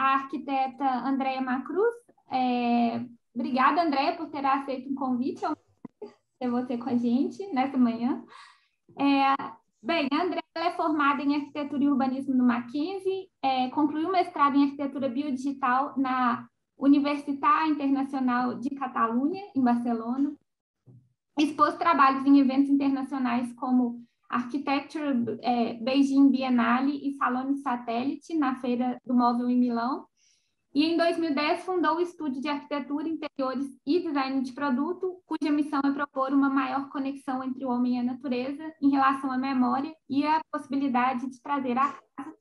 a arquiteta Andréia Macruz. Obrigada, Andréia, por ter aceito o convite, ter você com a gente nessa manhã. Bem, a Andréia é formada em Arquitetura e Urbanismo no Mackenzie, concluiu o mestrado em Arquitetura Biodigital na Universitat Internacional de Catalunha, em Barcelona. Expôs trabalhos em eventos internacionais como Architecture Beijing Biennale e Salone Satellite, na Feira do Móvel em Milão. E em 2010 fundou o Estúdio de Arquitetura, Interiores e Design de Produto, cuja missão é propor uma maior conexão entre o homem e a natureza em relação à memória e a possibilidade de trazer à casa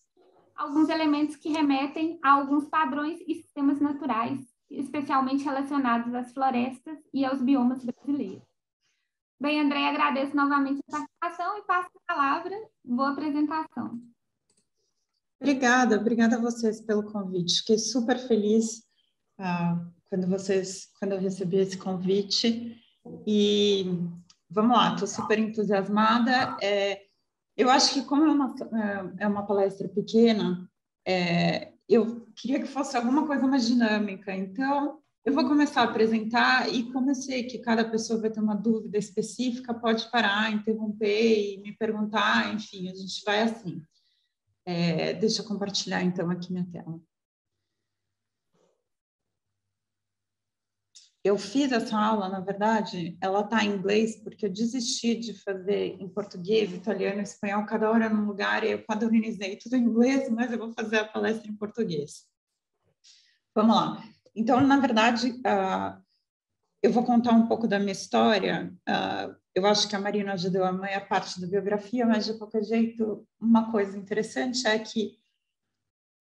alguns elementos que remetem a alguns padrões e sistemas naturais, especialmente relacionados às florestas e aos biomas brasileiros. Bem, André, agradeço novamente a participação e passo a palavra. Boa apresentação. Obrigada a vocês pelo convite. Fiquei super feliz quando eu recebi esse convite. E vamos lá, estou super entusiasmada. Eu acho que como é uma palestra pequena, eu queria que fosse alguma coisa mais dinâmica. Então, eu vou começar a apresentar e como eu sei que cada pessoa vai ter uma dúvida específica, pode parar, interromper e me perguntar, enfim, a gente vai assim. Deixa eu compartilhar, então, aqui minha tela. Eu fiz essa aula, na verdade, ela está em inglês, porque eu desisti de fazer em português, italiano, espanhol, cada hora num lugar, e eu padronizei tudo em inglês, mas eu vou fazer a palestra em português. Vamos lá. Então, na verdade, eu vou contar um pouco da minha história. Eu acho que a Marina já deu a maior parte da biografia, mas, de qualquer jeito, uma coisa interessante é que,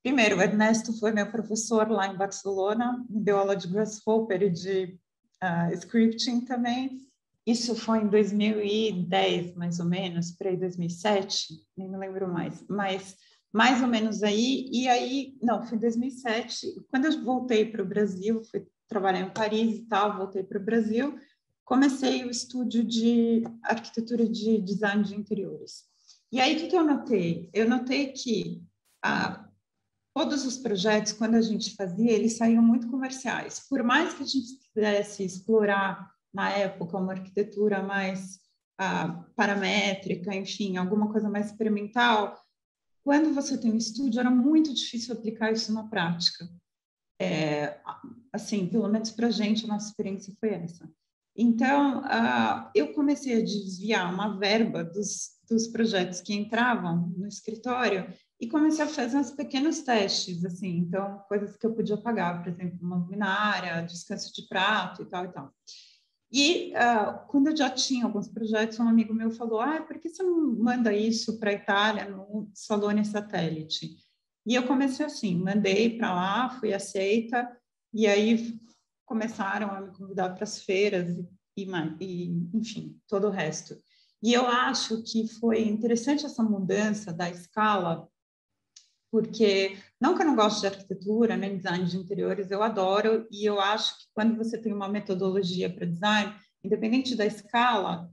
primeiro, o Ernesto foi meu professor lá em Barcelona, me deu aula de Grasshopper e de scripting também. Isso foi em 2010, mais ou menos, para aí 2007, nem me lembro mais ou menos aí. E aí, não, foi em 2007. Quando eu voltei para o Brasil, fui trabalhar em Paris e tal, voltei para o Brasil, comecei o estúdio de arquitetura de design de interiores. E aí, o que eu notei? Eu notei que todos os projetos, quando a gente fazia, eles saíam muito comerciais. Por mais que a gente quisesse explorar, na época, uma arquitetura mais paramétrica, enfim, alguma coisa mais experimental, quando você tem um estúdio, era muito difícil aplicar isso na prática. Assim, pelo menos para a gente, a nossa experiência foi essa. Então, eu comecei a desviar uma verba dos projetos que entravam no escritório e comecei a fazer uns pequenos testes, assim, então, coisas que eu podia pagar, por exemplo, uma luminária, descanso de prato e tal e tal. E quando eu já tinha alguns projetos, um amigo meu falou, por que você não manda isso para a Itália, no Salone Satellite? E eu comecei assim, mandei para lá, fui aceita, e aí começaram a me convidar para as feiras e, enfim, todo o resto. E eu acho que foi interessante essa mudança da escala, porque, não que eu não goste de arquitetura, nem design de interiores, eu adoro, e eu acho que quando você tem uma metodologia para design, independente da escala,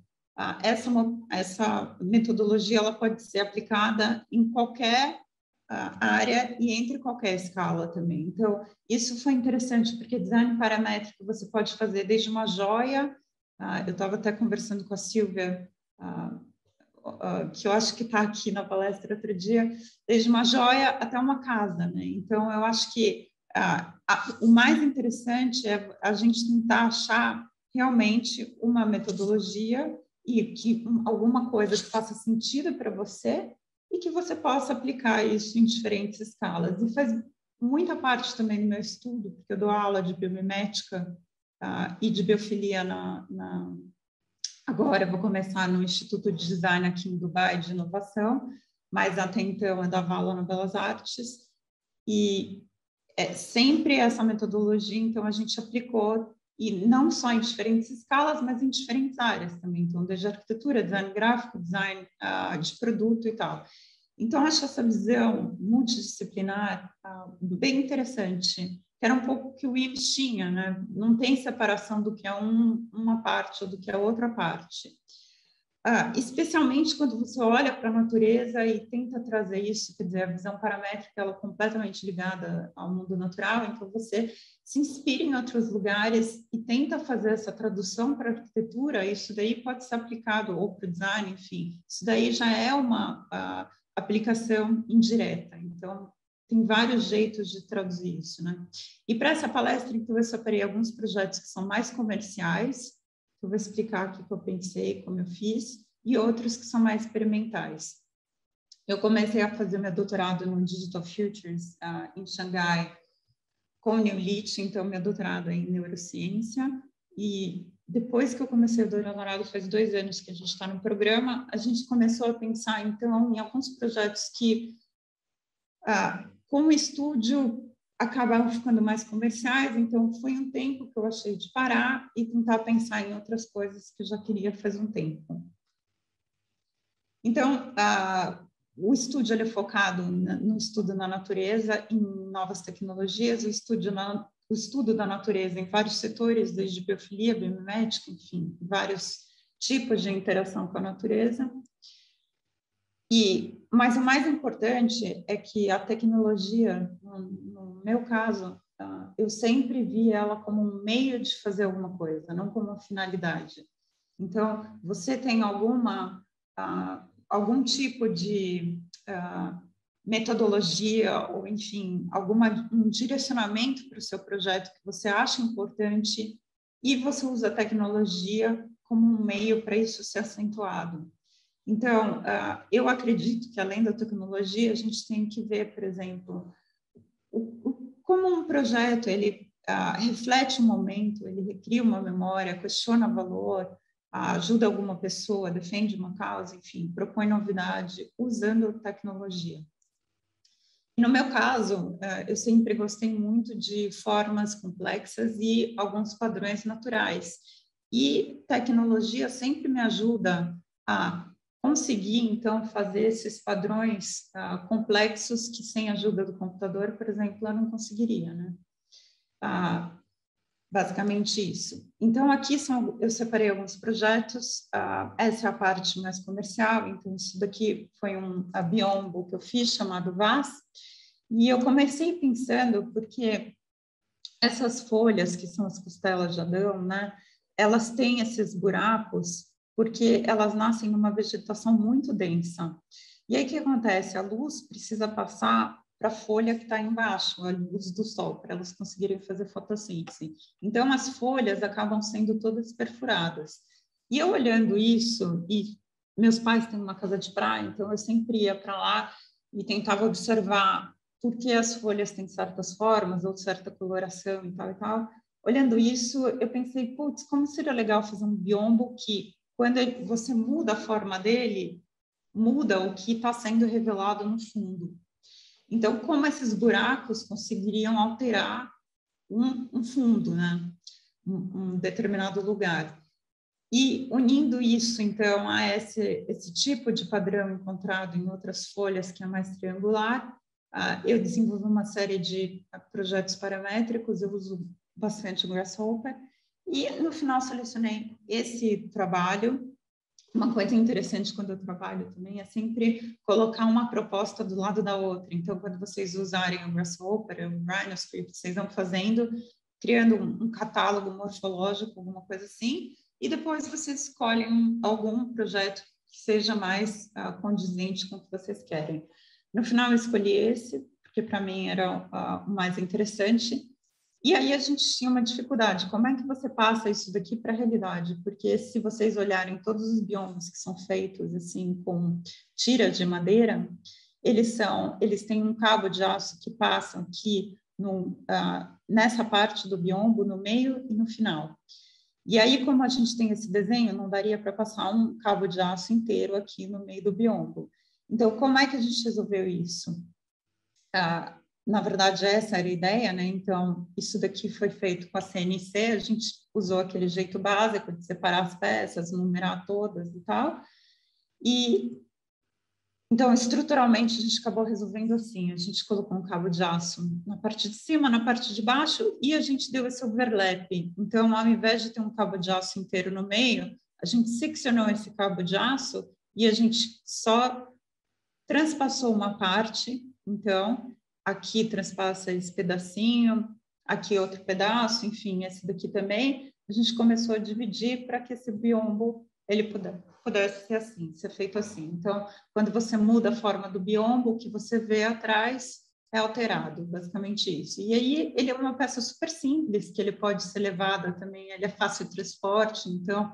essa metodologia ela pode ser aplicada em qualquer área e entre qualquer escala também. Então, isso foi interessante, porque design paramétrico você pode fazer desde uma joia, eu estava até conversando com a Silvia, que eu acho que está aqui na palestra outro dia, desde uma joia até uma casa, né? Então, eu acho que o mais interessante é a gente tentar achar realmente uma metodologia e que alguma coisa que faça sentido para você e que você possa aplicar isso em diferentes escalas. E faz muita parte também do meu estudo, porque eu dou aula de biomimética e de biofilia agora eu vou começar no Instituto de Design aqui em Dubai, de inovação, mas até então eu dava aula na Belas Artes, e sempre essa metodologia, então, a gente aplicou, e não só em diferentes escalas, mas em diferentes áreas também, então, desde arquitetura, design gráfico, design de produto e tal. Então, acho essa visão multidisciplinar bem interessante, que era um pouco o que o Ives tinha, né? Não tem separação do que é uma parte ou do que é outra parte. especialmente quando você olha para a natureza e tenta trazer isso, quer dizer, a visão paramétrica ela é completamente ligada ao mundo natural, então você se inspira em outros lugares e tenta fazer essa tradução para a arquitetura, isso daí pode ser aplicado ou para o design, enfim, isso daí já é uma aplicação indireta, então tem vários jeitos de traduzir isso, né? E para essa palestra, então, eu separei alguns projetos que são mais comerciais, eu vou explicar aqui o que eu pensei, como eu fiz, e outros que são mais experimentais. Eu comecei a fazer meu doutorado no Digital Futures em Xangai, com o Neil Leach, então meu doutorado é em neurociência, e depois que eu comecei o doutorado, faz 2 anos que a gente está no programa, a gente começou a pensar, então, em alguns projetos que, com o estúdio, acabavam ficando mais comerciais, então foi um tempo que eu achei de parar e tentar pensar em outras coisas que eu já queria faz um tempo. Então, o estúdio ele é focado no estudo na natureza, em novas tecnologias, o estudo da natureza em vários setores, desde biofilia, biomimética, enfim, vários tipos de interação com a natureza. Mas o mais importante é que a tecnologia, no meu caso, eu sempre vi ela como um meio de fazer alguma coisa, não como uma finalidade. Então, você tem algum tipo de metodologia ou, enfim, um direcionamento para o seu projeto que você acha importante e você usa a tecnologia como um meio para isso ser acentuado. Então, eu acredito que, além da tecnologia, a gente tem que ver, por exemplo, como um projeto ele reflete um momento, ele recria uma memória, questiona valor, ajuda alguma pessoa, defende uma causa, enfim, propõe novidade usando tecnologia. E no meu caso, eu sempre gostei muito de formas complexas e alguns padrões naturais. E tecnologia sempre me ajuda a conseguir, então, fazer esses padrões complexos que, sem a ajuda do computador, por exemplo, eu não conseguiria, né? Basicamente isso. Então, aqui eu separei alguns projetos, essa é a parte mais comercial, então isso daqui foi a biombo que eu fiz, chamado VAS, e eu comecei pensando, porque essas folhas, que são as costelas de Adão, né, elas têm esses buracos, porque elas nascem numa vegetação muito densa. E aí o que acontece? A luz precisa passar para a folha que está embaixo, a luz do sol, para elas conseguirem fazer fotossíntese. Então, as folhas acabam sendo todas perfuradas. E eu olhando isso, e meus pais têm uma casa de praia, então eu sempre ia para lá e tentava observar por que as folhas têm certas formas ou certa coloração e tal e tal. Olhando isso, eu pensei, putz, como seria legal fazer um biombo que, quando você muda a forma dele, muda o que está sendo revelado no fundo. Então, como esses buracos conseguiriam alterar um fundo, né? Um determinado lugar. E unindo isso, então, a esse tipo de padrão encontrado em outras folhas, que é mais triangular, eu desenvolvi uma série de projetos paramétricos, eu uso bastante o Grasshopper, e no final selecionei esse trabalho. Uma coisa interessante quando eu trabalho também é sempre colocar uma proposta do lado da outra. Então, quando vocês usarem o Grasshopper, o Rhinoscript, vocês vão criando um catálogo morfológico, alguma coisa assim, e depois vocês escolhem algum projeto que seja mais condizente com o que vocês querem. No final, eu escolhi esse, porque para mim era o mais interessante. E aí a gente tinha uma dificuldade, como é que você passa isso daqui para a realidade? Porque se vocês olharem todos os biomas que são feitos assim com tira de madeira, eles têm um cabo de aço que passa aqui nessa parte do biombo, no meio e no final. E aí, como a gente tem esse desenho, não daria para passar um cabo de aço inteiro aqui no meio do biombo. Então, como é que a gente resolveu isso? Na verdade, essa era a ideia, né? Então, isso daqui foi feito com a CNC, a gente usou aquele jeito básico de separar as peças, numerar todas e tal. E, então, estruturalmente, a gente acabou resolvendo assim, a gente colocou um cabo de aço na parte de cima, na parte de baixo, e a gente deu esse overlap. Então, ao invés de ter um cabo de aço inteiro no meio, a gente seccionou esse cabo de aço e a gente só transpassou uma parte. Então, aqui transpassa esse pedacinho, aqui outro pedaço, enfim, esse daqui também. A gente começou a dividir para que esse biombo ele pudesse ser assim, ser feito assim. Então, quando você muda a forma do biombo, o que você vê atrás é alterado, basicamente isso. E aí ele é uma peça super simples, que ele pode ser levada também, ele é fácil de transporte, então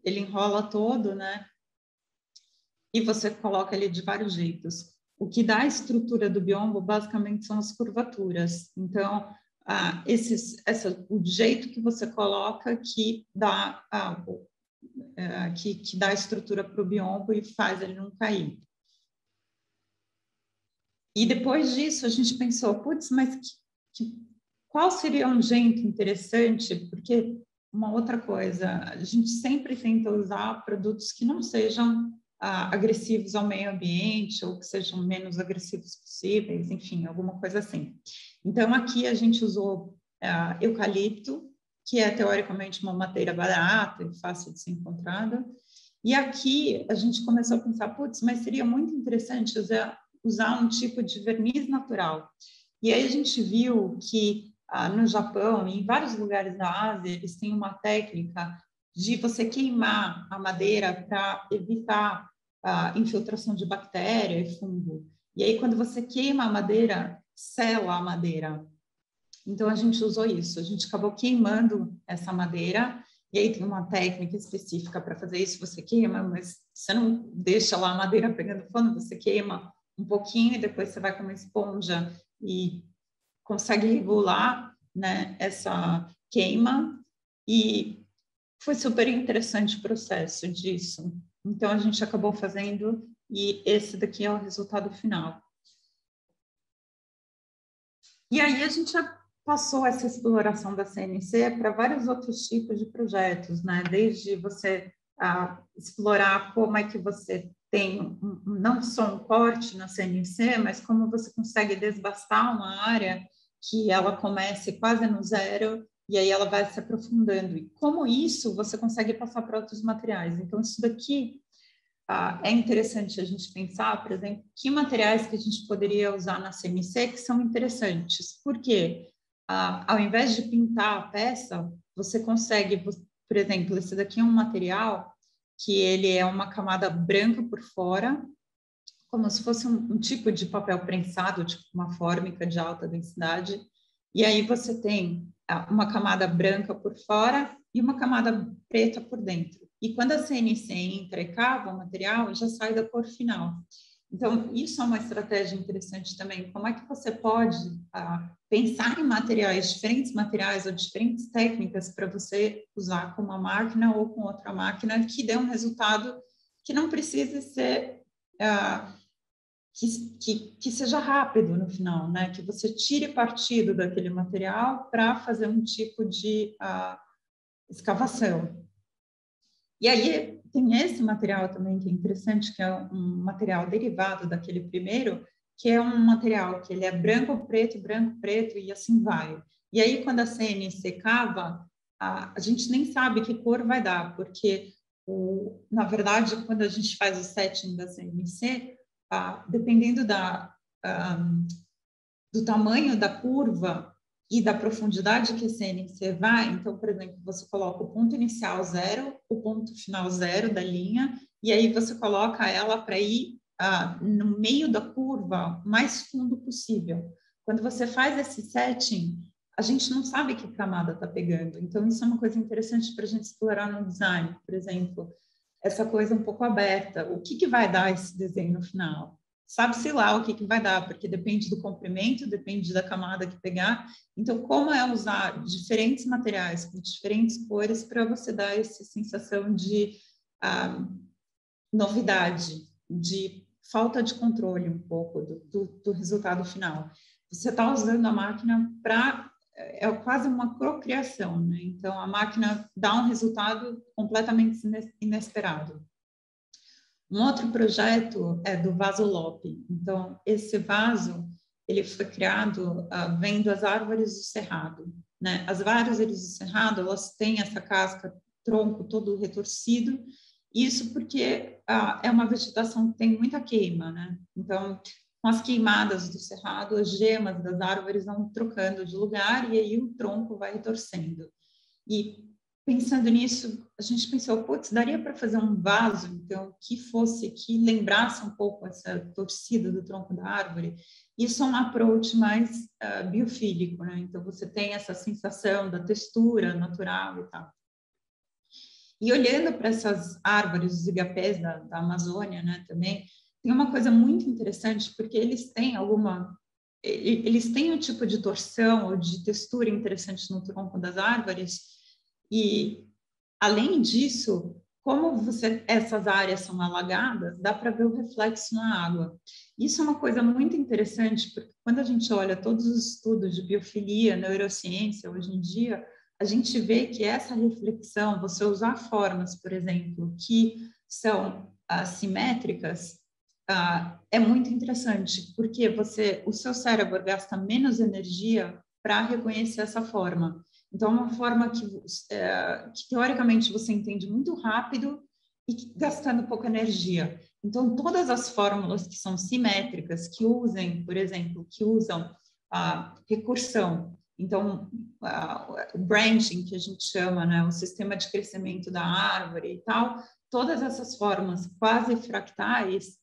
ele enrola todo, né? E você coloca ele de vários jeitos. O que dá a estrutura do biombo, basicamente, são as curvaturas. Então, o jeito que você coloca que dá que dá a estrutura para o biombo e faz ele não cair. E depois disso, a gente pensou, putz, mas qual seria um jeito interessante? Porque uma outra coisa, a gente sempre tenta usar produtos que não sejam agressivos ao meio ambiente ou que sejam menos agressivos possíveis, enfim, alguma coisa assim. Então, aqui a gente usou eucalipto, que é teoricamente uma madeira barata e fácil de ser encontrada. E aqui a gente começou a pensar, putz, mas seria muito interessante usar um tipo de verniz natural. E aí a gente viu que no Japão e em vários lugares da Ásia, eles têm uma técnica de você queimar a madeira para evitar a infiltração de bactéria e fungo. E aí, quando você queima a madeira, sela a madeira. Então, a gente usou isso. A gente acabou queimando essa madeira. E aí, tem uma técnica específica para fazer isso. Você queima, mas você não deixa lá a madeira pegando fogo. Você queima um pouquinho e depois você vai com uma esponja e consegue regular, né, essa queima. E foi super interessante o processo disso. Então, a gente acabou fazendo e esse daqui é o resultado final. E aí, a gente passou essa exploração da CNC para vários outros tipos de projetos, né? Desde você explorar como é que você tem não só um corte na CNC, mas como você consegue desbastar uma área que ela comece quase no zero e aí ela vai se aprofundando. E como isso você consegue passar para outros materiais. Então, isso daqui é interessante a gente pensar, por exemplo, que materiais que a gente poderia usar na CNC que são interessantes. Por quê? Ao invés de pintar a peça, você consegue, por exemplo, esse daqui é um material que ele é uma camada branca por fora, como se fosse um tipo de papel prensado, tipo uma fórmica de alta densidade, e aí você tem uma camada branca por fora e uma camada preta por dentro. E quando a CNC entra e cava o material, já sai da cor final. Então, isso é uma estratégia interessante também. Como é que você pode pensar em materiais, diferentes materiais ou diferentes técnicas para você usar com uma máquina ou com outra máquina que dê um resultado que não precise ser... que seja rápido no final, né? Que você tire partido daquele material para fazer um tipo de escavação. E aí tem esse material também que é interessante, que é um material derivado daquele primeiro, que é um material que ele é branco, preto e assim vai. E aí quando a CNC cava, a gente nem sabe que cor vai dar, porque na verdade quando a gente faz o setting da CNC, dependendo do tamanho da curva e da profundidade que a CNC vai, então, por exemplo, você coloca o ponto inicial 0, o ponto final 0 da linha, e aí você coloca ela para ir no meio da curva, mais fundo possível. Quando você faz esse setting, a gente não sabe que camada está pegando, então isso é uma coisa interessante para a gente explorar no design, por exemplo, essa coisa um pouco aberta, o que vai dar esse desenho no final? Sabe-se lá o que vai dar, porque depende do comprimento, depende da camada que pegar. Então, como é usar diferentes materiais com diferentes cores para você dar essa sensação de novidade, de falta de controle um pouco do resultado final. Você está usando a máquina para... É quase uma procriação, né? Então, a máquina dá um resultado completamente inesperado. Um outro projeto é do vaso Lope. Então, esse vaso, ele foi criado vendo as árvores do cerrado, né? As árvores do cerrado, elas têm essa casca tronco todo retorcido. Isso porque é uma vegetação que tem muita queima, né? Então, com as queimadas do cerrado, as gemas das árvores vão trocando de lugar e aí o tronco vai retorcendo. E pensando nisso, a gente pensou, putz, daria para fazer um vaso, então, que lembrasse um pouco essa torcida do tronco da árvore. Isso é um approach mais biofílico, né? Então, você tem essa sensação da textura natural e tal. E olhando para essas árvores, os igapés da Amazônia, né, também, tem uma coisa muito interessante, porque eles têm um tipo de torção ou de textura interessante no tronco das árvores, e, além disso, como essas áreas são alagadas, dá para ver o reflexo na água. Isso é uma coisa muito interessante, porque quando a gente olha todos os estudos de biofilia, neurociência, hoje em dia, a gente vê que essa reflexão, você usar formas, por exemplo, que são assimétricas, é muito interessante, porque o seu cérebro gasta menos energia para reconhecer essa forma. Então, é uma forma que teoricamente você entende muito rápido e gastando pouca energia. Então, todas as fórmulas que são simétricas, por exemplo, que usam a recursão, então, o branching, que a gente chama, né, o sistema de crescimento da árvore e tal, todas essas formas quase fractais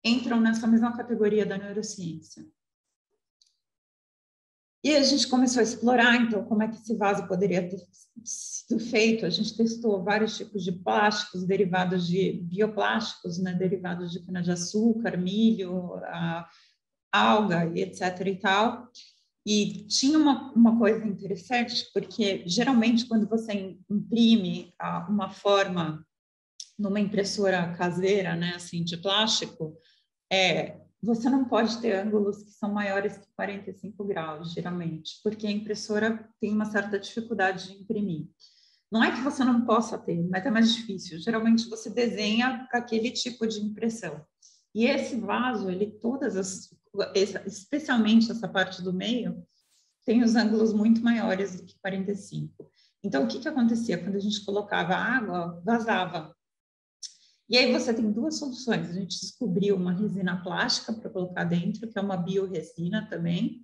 entram nessa mesma categoria da neurociência. E a gente começou a explorar, então, como é que esse vaso poderia ter sido feito. A gente testou vários tipos de plásticos derivados de bioplásticos, né, derivados de cana-de-açúcar, milho, alga e etc. e tal. E tinha uma coisa interessante, porque geralmente quando você imprime uma forma numa impressora caseira, né, assim, de plástico, você não pode ter ângulos que são maiores que 45 graus, geralmente, porque a impressora tem uma certa dificuldade de imprimir. Não é que você não possa ter, mas é mais difícil. Geralmente você desenha para aquele tipo de impressão. E esse vaso, especialmente essa parte do meio, tem os ângulos muito maiores do que 45. Então, o que acontecia? Quando a gente colocava água, vazava. E aí você tem duas soluções. A gente descobriu uma resina plástica para colocar dentro, que é uma bioresina também,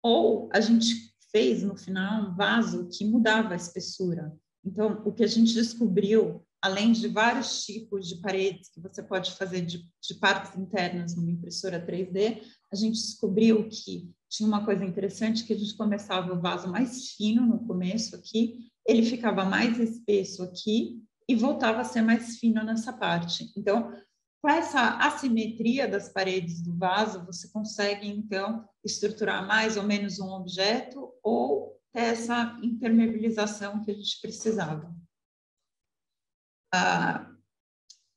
ou a gente fez, no final, um vaso que mudava a espessura. Então, o que a gente descobriu, além de vários tipos de paredes que você pode fazer de partes internas numa impressora 3D, a gente descobriu que tinha uma coisa interessante, que a gente começava o vaso mais fino no começo aqui, ele ficava mais espesso aqui e voltava a ser mais fino nessa parte. Então, com essa assimetria das paredes do vaso, você consegue, então, estruturar mais ou menos um objeto ou ter essa impermeabilização que a gente precisava.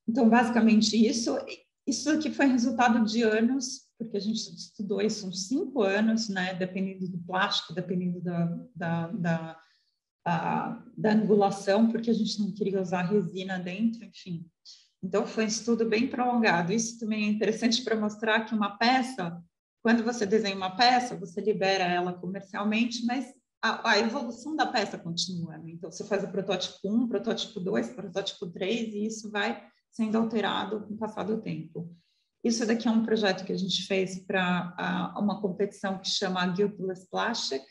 Então, basicamente isso. Isso aqui foi resultado de anos, porque a gente estudou isso uns 5 anos, né? Dependendo do plástico, dependendo da angulação, porque a gente não queria usar resina dentro, enfim. Então, foi um estudo bem prolongado. Isso também é interessante para mostrar que uma peça, quando você desenha uma peça, você libera ela comercialmente, mas a evolução da peça continua, né? Então, você faz o protótipo 1, protótipo 2, protótipo 3, e isso vai sendo alterado com o passar do tempo. Isso daqui é um projeto que a gente fez para uma competição que chama Guiltless Plastic,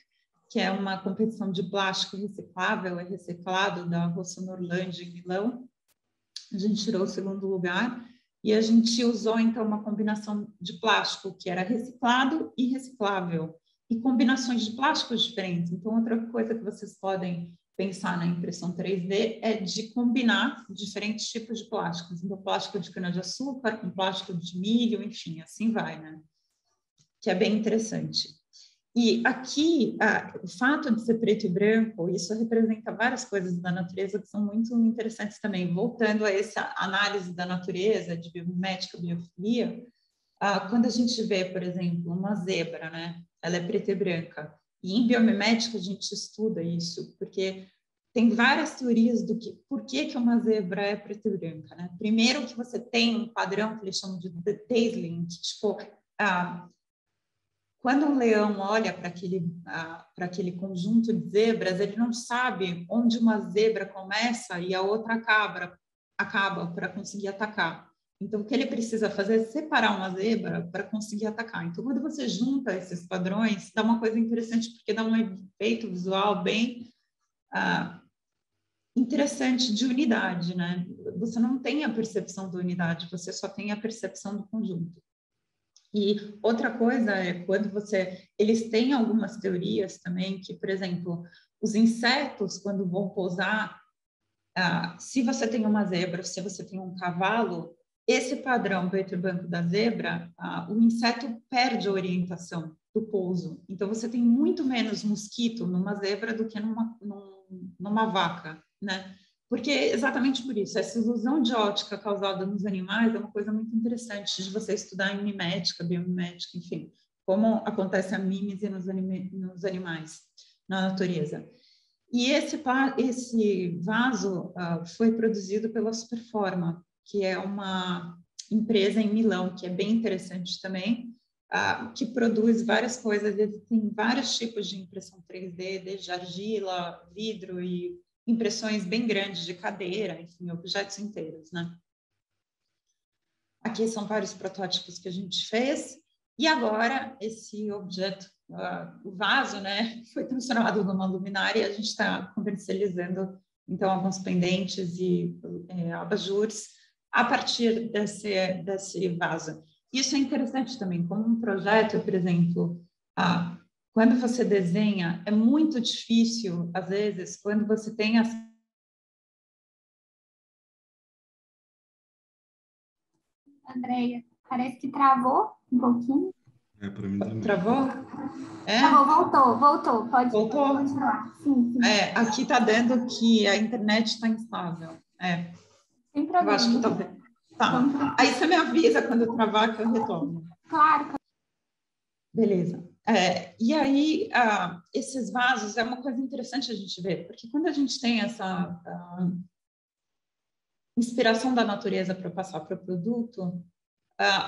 que é uma competição de plástico reciclável e reciclado da Rosso Norlândia, em Milão. A gente tirou o 2º lugar e a gente usou, então, uma combinação de plástico que era reciclado e reciclável, e combinações de plásticos diferentes. Então, outra coisa que vocês podem pensar na impressão 3D é de combinar diferentes tipos de plásticos. Então, plástico de cana-de-açúcar com plástico de milho, enfim, assim vai, né? Que é bem interessante. E aqui, o fato de ser preto e branco, isso representa várias coisas da natureza que são muito interessantes também. Voltando a essa análise da natureza, de biomimética, biofilia, quando a gente vê, por exemplo, uma zebra, né? Ela é preta e branca. E em biomimética a gente estuda isso, porque tem várias teorias do por que uma zebra é preta e branca, né? Primeiro que você tem um padrão que eles chamam de detailing, que, tipo, quando um leão olha para aquele conjunto de zebras, ele não sabe onde uma zebra começa e a outra acaba para conseguir atacar. Então, o que ele precisa fazer é separar uma zebra para conseguir atacar. Então, quando você junta esses padrões, dá uma coisa interessante, porque dá um efeito visual bem interessante de unidade, né? Você não tem a percepção da unidade, você só tem a percepção do conjunto. E outra coisa é quando eles têm algumas teorias também que, por exemplo, os insetos, quando vão pousar, se você tem uma zebra, se você tem um cavalo, esse padrão preto e branco da zebra, o inseto perde a orientação do pouso. Então, você tem muito menos mosquito numa zebra do que numa vaca, né? Porque exatamente por isso, essa ilusão de ótica causada nos animais é uma coisa muito interessante de você estudar em mimética, biomimética, enfim, como acontece a mímese nos animais, na natureza. E esse vaso foi produzido pela Superforma, que é uma empresa em Milão, que é bem interessante também, que produz várias coisas. Ele tem vários tipos de impressão 3D, desde argila, vidro e impressões bem grandes de cadeira, enfim, objetos inteiros, né? Aqui são vários protótipos que a gente fez. E agora, esse objeto, o vaso, né, foi transformado numa luminária. A gente está comercializando, então, alguns pendentes e abajures a partir desse vaso. Isso é interessante também, como um projeto, por exemplo, quando você desenha, é muito difícil, às vezes, quando você tem Andréia, parece que travou um pouquinho. Para mim também. Travou? Voltou. Pode continuar. Sim. Aqui está dando que a internet está instável. Sem problema. Eu acho que tá. Aí você me avisa quando travar que eu retorno. Claro. Beleza. E aí, esses vasos é uma coisa interessante a gente ver, porque quando a gente tem essa inspiração da natureza para passar para o produto,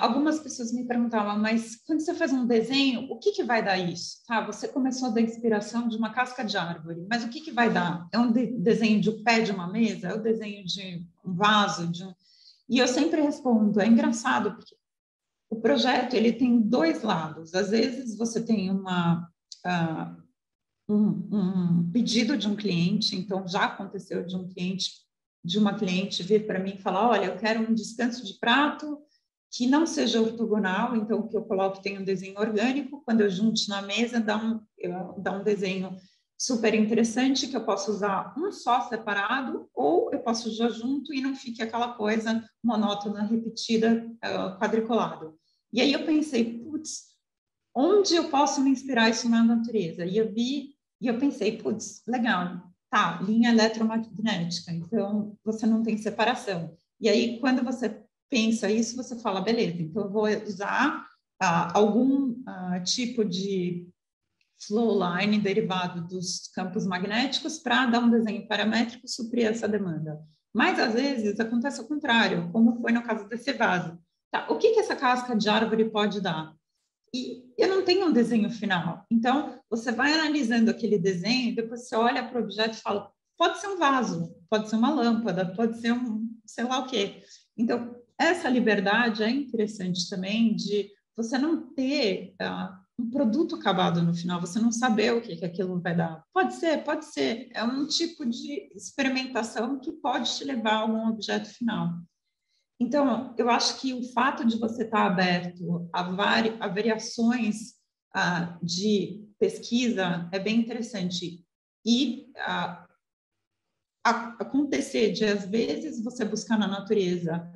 algumas pessoas me perguntavam, mas quando você faz um desenho, o que vai dar isso? Você começou da inspiração de uma casca de árvore, mas o que vai dar? É um desenho de um pé de uma mesa? É o desenho de um vaso? E eu sempre respondo, é engraçado, porque o projeto ele tem dois lados. Às vezes você tem um pedido de um cliente, então já aconteceu de uma cliente vir para mim e falar, olha, eu quero um descanso de prato que não seja ortogonal, então o que eu coloco tem um desenho orgânico, quando eu junto na mesa dá um desenho super interessante que eu posso usar um só separado ou eu posso usar junto e não fique aquela coisa monótona, repetida, quadriculado. E aí eu pensei, putz, onde eu posso me inspirar isso na natureza? E eu pensei, putz, legal, linha eletromagnética, então você não tem separação. E aí, quando você pensa isso, você fala, beleza, então eu vou usar algum tipo de flow line derivado dos campos magnéticos para dar um desenho paramétrico suprir essa demanda. Mas, às vezes, acontece o contrário, como foi no caso desse vaso. O que essa casca de árvore pode dar? E eu não tenho um desenho final. Então, você vai analisando aquele desenho, depois você olha para o objeto e fala, pode ser um vaso, pode ser uma lâmpada, pode ser sei lá o quê. Então, essa liberdade é interessante também de você não ter um produto acabado no final, você não saber o que aquilo vai dar. Pode ser. É um tipo de experimentação que pode te levar a um objeto final. Então, eu acho que o fato de você estar aberto a variações de pesquisa é bem interessante. E acontecer de, às vezes, você buscar na natureza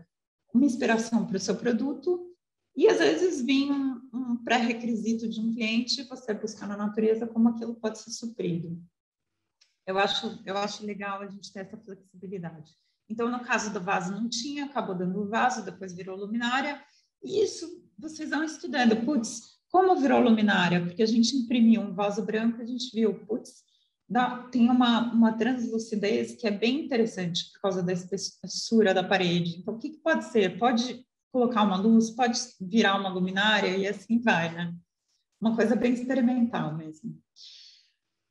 uma inspiração para o seu produto e, às vezes, vir um pré-requisito de um cliente e você buscar na natureza como aquilo pode ser suprido. Eu acho legal a gente ter essa flexibilidade. Então, no caso do vaso não tinha, acabou dando o vaso, depois virou luminária, e isso vocês vão estudando. Putz, como virou luminária? Porque a gente imprimiu um vaso branco, a gente viu, putz, tem uma translucidez que é bem interessante por causa da espessura da parede. Então, o que pode ser? Pode colocar uma luz, pode virar uma luminária e assim vai, né? uma coisa bem experimental mesmo.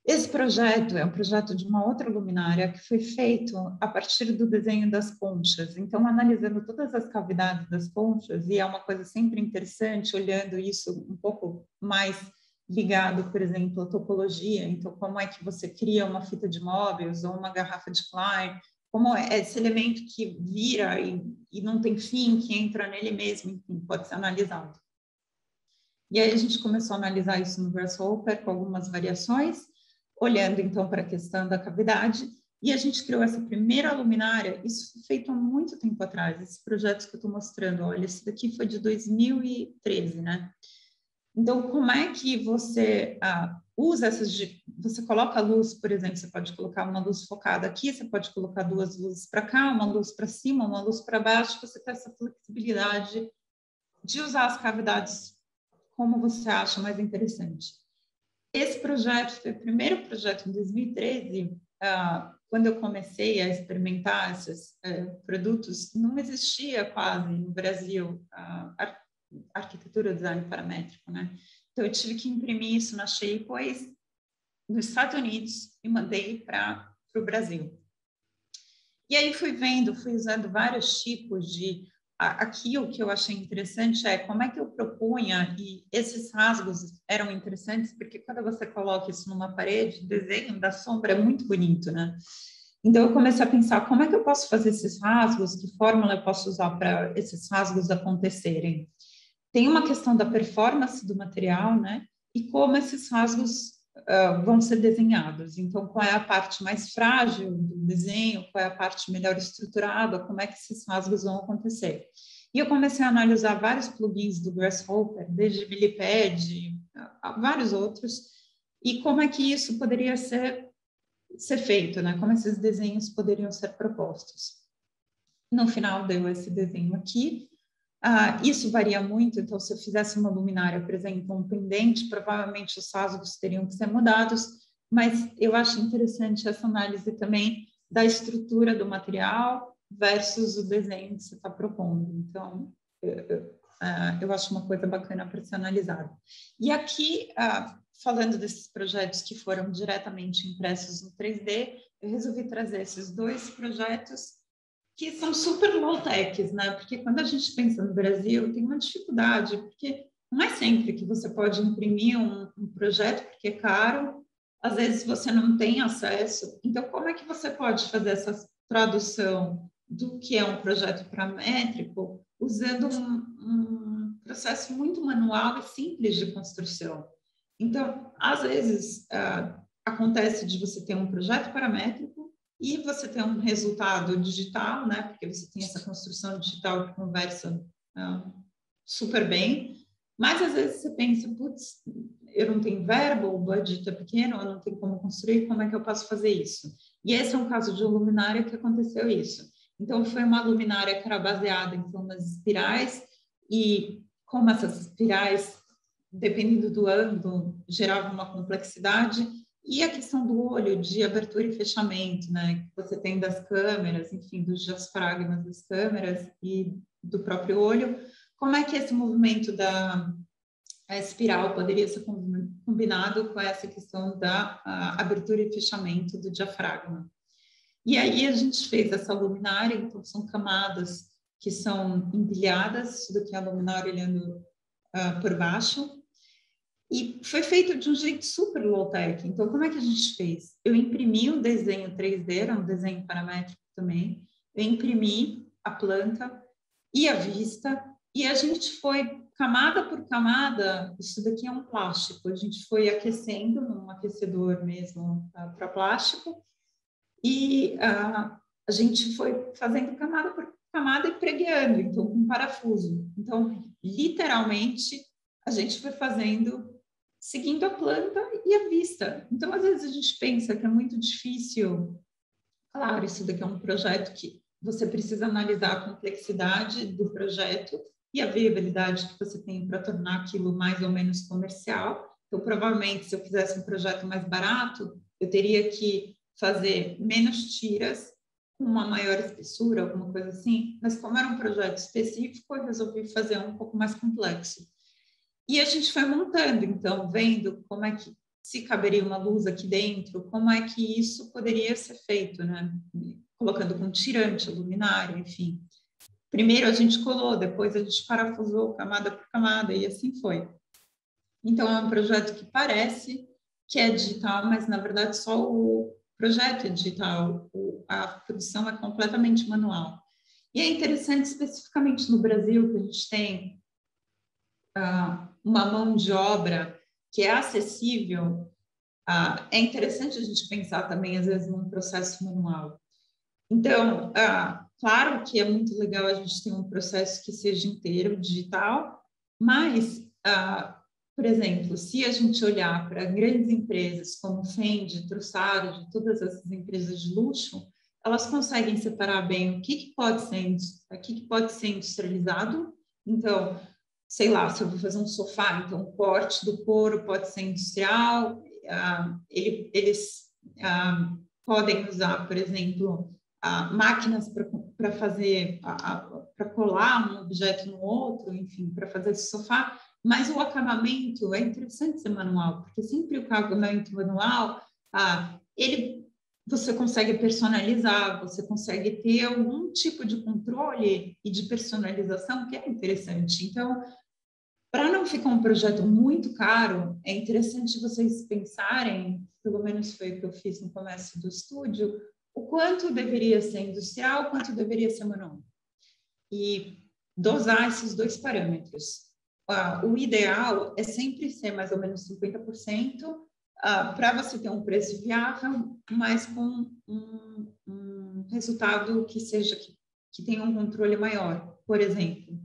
Esse projeto é um projeto de uma outra luminária que foi feito a partir do desenho das conchas. Então, analisando todas as cavidades das conchas, e é uma coisa sempre interessante, olhando isso um pouco mais ligado, por exemplo, à topologia. Então, como é que você cria uma fita de Möbius ou uma garrafa de Klein, como é esse elemento que vira e não tem fim, que entra nele mesmo, enfim, pode ser analisado. E aí a gente começou a analisar isso no Grasshopper com algumas variações, olhando então para a questão da cavidade, e a gente criou essa primeira luminária, isso foi feito há muito tempo atrás, esses projetos que eu estou mostrando, olha, esse daqui foi de 2013, né? Então, como é que você usa essas, você coloca a luz, por exemplo, você pode colocar uma luz focada aqui, você pode colocar duas luzes para cá, uma luz para cima, uma luz para baixo, você tem essa flexibilidade de usar as cavidades como você acha mais interessante. Esse projeto foi o primeiro projeto em 2013, quando eu comecei a experimentar esses produtos, não existia quase no Brasil arquitetura design paramétrico, né? Então, eu tive que imprimir isso na Shapeways, nos Estados Unidos, e mandei para o Brasil. E aí fui usando vários tipos de... Aqui o que eu achei interessante é como é que eu propunha, e esses rasgos eram interessantes, porque quando você coloca isso numa parede, o desenho da sombra é muito bonito, né? Então, eu comecei a pensar como é que eu posso fazer esses rasgos, que fórmula eu posso usar para esses rasgos acontecerem. Tem uma questão da performance do material, né? E como esses rasgos vão ser desenhados. Então, qual é a parte mais frágil do desenho, qual é a parte melhor estruturada, como é que esses rasgos vão acontecer. E eu comecei a analisar vários plugins do Grasshopper, desde Milliped a vários outros, e como é que isso poderia ser feito, né? Como esses desenhos poderiam ser propostos. No final, deu esse desenho aqui. Isso varia muito, então, se eu fizesse uma luminária, por exemplo, um pendente, provavelmente os rasgos teriam que ser mudados, mas eu acho interessante essa análise também da estrutura do material versus o desenho que você está propondo. Então, eu acho uma coisa bacana para ser analisada. E aqui, falando desses projetos que foram diretamente impressos no 3D, eu resolvi trazer esses dois projetos que são super low-techs, né? Porque quando a gente pensa no Brasil, tem uma dificuldade, porque não é sempre que você pode imprimir um projeto, porque é caro, às vezes você não tem acesso. Então, como é que você pode fazer essa tradução do que é um projeto paramétrico usando um processo muito manual e simples de construção? Então, às vezes, acontece de você ter um projeto paramétrico e você tem um resultado digital, né? Porque você tem essa construção digital que conversa super bem, mas às vezes você pensa, putz, eu não tenho verbo, o budget é pequeno, eu não tenho como construir, como é que eu posso fazer isso? E esse é um caso de uma luminária que aconteceu isso. Então, foi uma luminária que era baseada em nas espirais, e como essas espirais, dependendo do ângulo, geravam uma complexidade. E a questão do olho, de abertura e fechamento, né? Que você tem das câmeras, enfim, dos diafragmas das câmeras e do próprio olho. Como é que esse movimento da espiral poderia ser combinado com essa questão da abertura e fechamento do diafragma? E aí a gente fez essa luminária, então são camadas que são empilhadas, isso daqui é a luminária olhando por baixo. E foi feito de um jeito super low-tech. Então, como é que a gente fez? Eu imprimi um desenho 3D, era um desenho paramétrico também. Eu imprimi a planta e a vista, e a gente foi, camada por camada, isso daqui é um plástico, a gente foi aquecendo num aquecedor mesmo para plástico, e a gente foi fazendo camada por camada e pregueando, então, com parafuso. Então, literalmente, a gente foi fazendo seguindo a planta e a vista. Então, às vezes a gente pensa que é muito difícil. Claro, isso daqui é um projeto que você precisa analisar a complexidade do projeto e a viabilidade que você tem para tornar aquilo mais ou menos comercial. Então, provavelmente, se eu fizesse um projeto mais barato, eu teria que fazer menos tiras, com uma maior espessura, alguma coisa assim. Mas como era um projeto específico, eu resolvi fazer um pouco mais complexo. E a gente foi montando, então, vendo como é que se caberia uma luz aqui dentro, como é que isso poderia ser feito, né? Colocando com tirante, luminária, enfim. Primeiro a gente colou, depois a gente parafusou camada por camada e assim foi. Então é um projeto que parece que é digital, mas na verdade só o projeto é digital, a produção é completamente manual. E é interessante especificamente no Brasil que a gente tem uma mão de obra que é acessível. É interessante a gente pensar também às vezes num processo manual. Então, claro que é muito legal a gente ter um processo que seja inteiro digital, mas, por exemplo, se a gente olhar para grandes empresas como Fendi, Trussardi, todas essas empresas de luxo, elas conseguem separar bem o que pode ser industrializado. Então, sei lá, se eu vou fazer um sofá, então o corte do couro pode ser industrial, eles podem usar, por exemplo, máquinas para fazer, para colar um objeto no outro, enfim, para fazer esse sofá, mas o acabamento é interessante ser manual, porque sempre o acabamento manual, você consegue personalizar, você consegue ter algum tipo de controle e de personalização que é interessante. Então, para não ficar um projeto muito caro, é interessante vocês pensarem, pelo menos foi o que eu fiz no começo do estúdio, o quanto deveria ser industrial, o quanto deveria ser manual. E dosar esses dois parâmetros. O ideal é sempre ser mais ou menos 50%, para você ter um preço viável, mas com um resultado que tenha um controle maior. Por exemplo,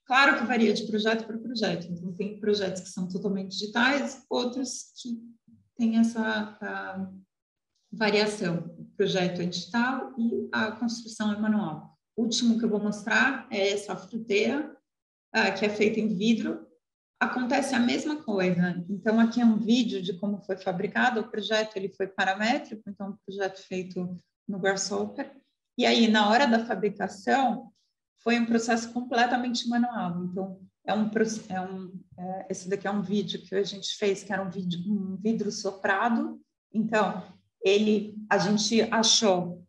claro que varia de projeto para projeto. Então, tem projetos que são totalmente digitais, outros que têm essa variação. O projeto é digital e a construção é manual. O último que eu vou mostrar é essa fruteira, que é feita em vidro. Acontece a mesma coisa. Então, aqui é um vídeo de como foi fabricado. O projeto ele foi paramétrico, então, um projeto feito no Grasshopper. E aí, na hora da fabricação, foi um processo completamente manual. Então, esse daqui é um vídeo que a gente fez, que era um vidro soprado. Então, a gente achou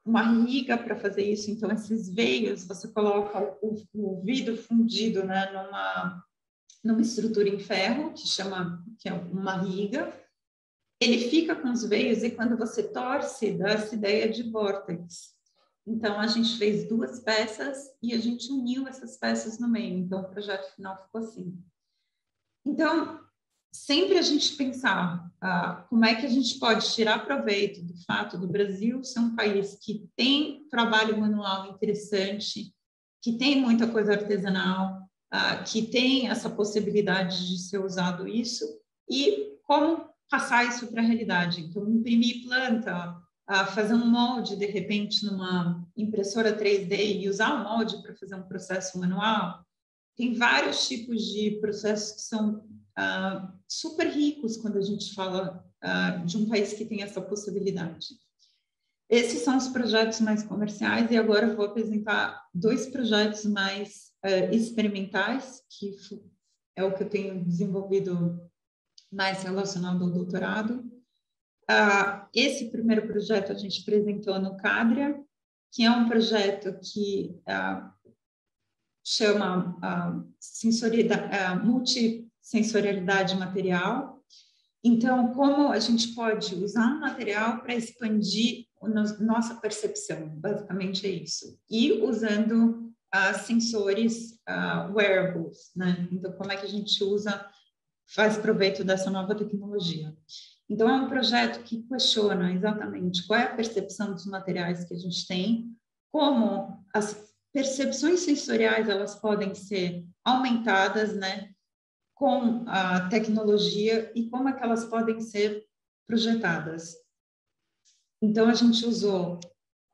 uma riga para fazer isso. Então, esses veios, você coloca o vidro fundido, né, numa estrutura em ferro, que é uma riga. Ele fica com os veios e quando você torce, dá essa ideia de vórtex. Então, a gente fez 2 peças e a gente uniu essas peças no meio. Então, o projeto final ficou assim. Então, sempre a gente pensar como é que a gente pode tirar proveito do fato do Brasil ser um país que tem trabalho manual interessante, que tem muita coisa artesanal, que tem essa possibilidade de ser usado isso, e como passar isso para a realidade. Então, imprimir planta, fazer um molde, de repente, numa impressora 3D e usar o molde para fazer um processo manual. Tem vários tipos de processos que são super ricos quando a gente fala de um país que tem essa possibilidade. Esses são os projetos mais comerciais e agora eu vou apresentar 2 projetos mais experimentais, que é o que eu tenho desenvolvido mais relacionado ao doutorado. Esse primeiro projeto a gente apresentou no Cadria, que é um projeto que chama multissensorialidade material. Então, como a gente pode usar um material para expandir nossa percepção, basicamente é isso. E usando sensores wearables, né? Então, como é que a gente faz proveito dessa nova tecnologia? Então, é um projeto que questiona exatamente qual é a percepção dos materiais que a gente tem, como as percepções sensoriais elas podem ser aumentadas, né, com a tecnologia e como é que elas podem ser projetadas. Então, a gente usou,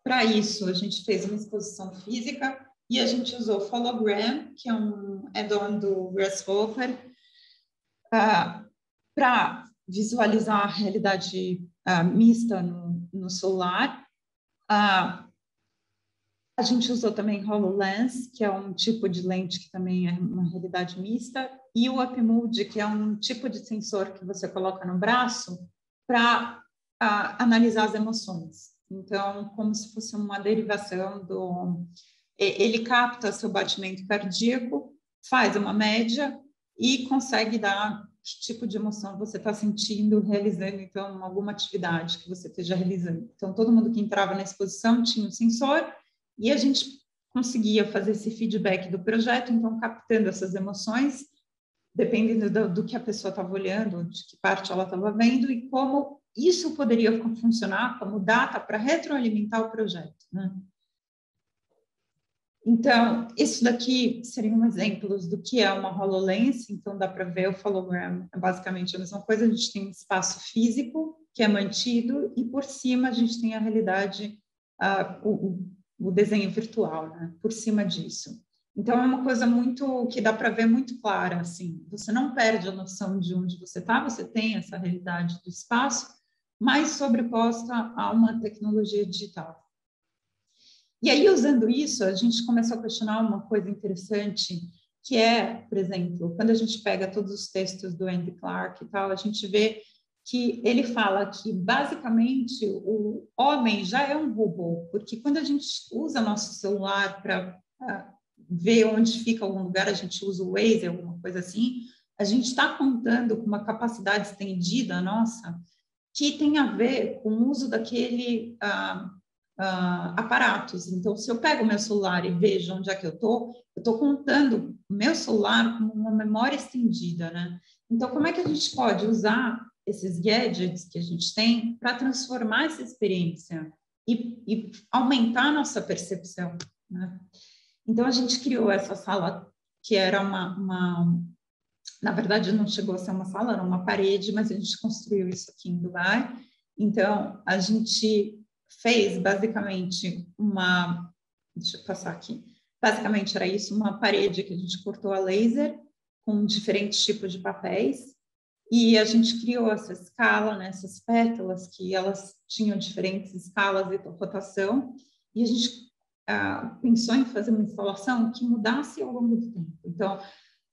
para isso, a gente fez uma exposição física e a gente usou Hologram, que é um add-on do Grasshopper, para visualizar a realidade mista no celular. A gente usou também HoloLens, que é um tipo de lente que também é uma realidade mista, e o Upmood, que é um tipo de sensor que você coloca no braço para analisar as emoções. Então, como se fosse uma derivação do... Ele capta seu batimento cardíaco, faz uma média e consegue dar que tipo de emoção você está sentindo, realizando, então, alguma atividade que você esteja realizando. Então, todo mundo que entrava na exposição tinha um sensor e a gente conseguia fazer esse feedback do projeto, então, captando essas emoções, dependendo do que a pessoa estava olhando, de que parte ela estava vendo e como isso poderia funcionar como data para retroalimentar o projeto, né? Então, isso daqui seriam exemplos do que é uma HoloLens. Então, dá para ver o hologram, é basicamente a mesma coisa. A gente tem um espaço físico que é mantido e por cima a gente tem a realidade, o desenho virtual, né? Por cima disso. Então, é uma coisa muito que dá para ver muito clara, assim. Você não perde a noção de onde você está, você tem essa realidade do espaço, mas sobreposta a uma tecnologia digital. E aí, usando isso, a gente começou a questionar uma coisa interessante, que é, por exemplo, quando a gente pega todos os textos do Andy Clark e tal, a gente vê que ele fala que, basicamente, o homem já é um robô, porque quando a gente usa nosso celular para ver onde fica algum lugar, a gente usa o Waze, alguma coisa assim, a gente está contando com uma capacidade estendida nossa, que tem a ver com o uso daquele... aparatos. Então, se eu pego o meu celular e vejo onde é que eu estou contando o meu celular como uma memória estendida, né? Então, como é que a gente pode usar esses gadgets que a gente tem para transformar essa experiência e aumentar a nossa percepção, né? Então, a gente criou essa sala que era na verdade, não chegou a ser uma sala, era uma parede, mas a gente construiu isso aqui em Dubai. Então, a gente fez basicamente deixa eu passar aqui, basicamente era isso, uma parede que a gente cortou a laser com diferentes tipos de papéis e a gente criou essa escala, né, essas pétalas que elas tinham diferentes escalas de rotação e a gente pensou em fazer uma instalação que mudasse ao longo do tempo. Então,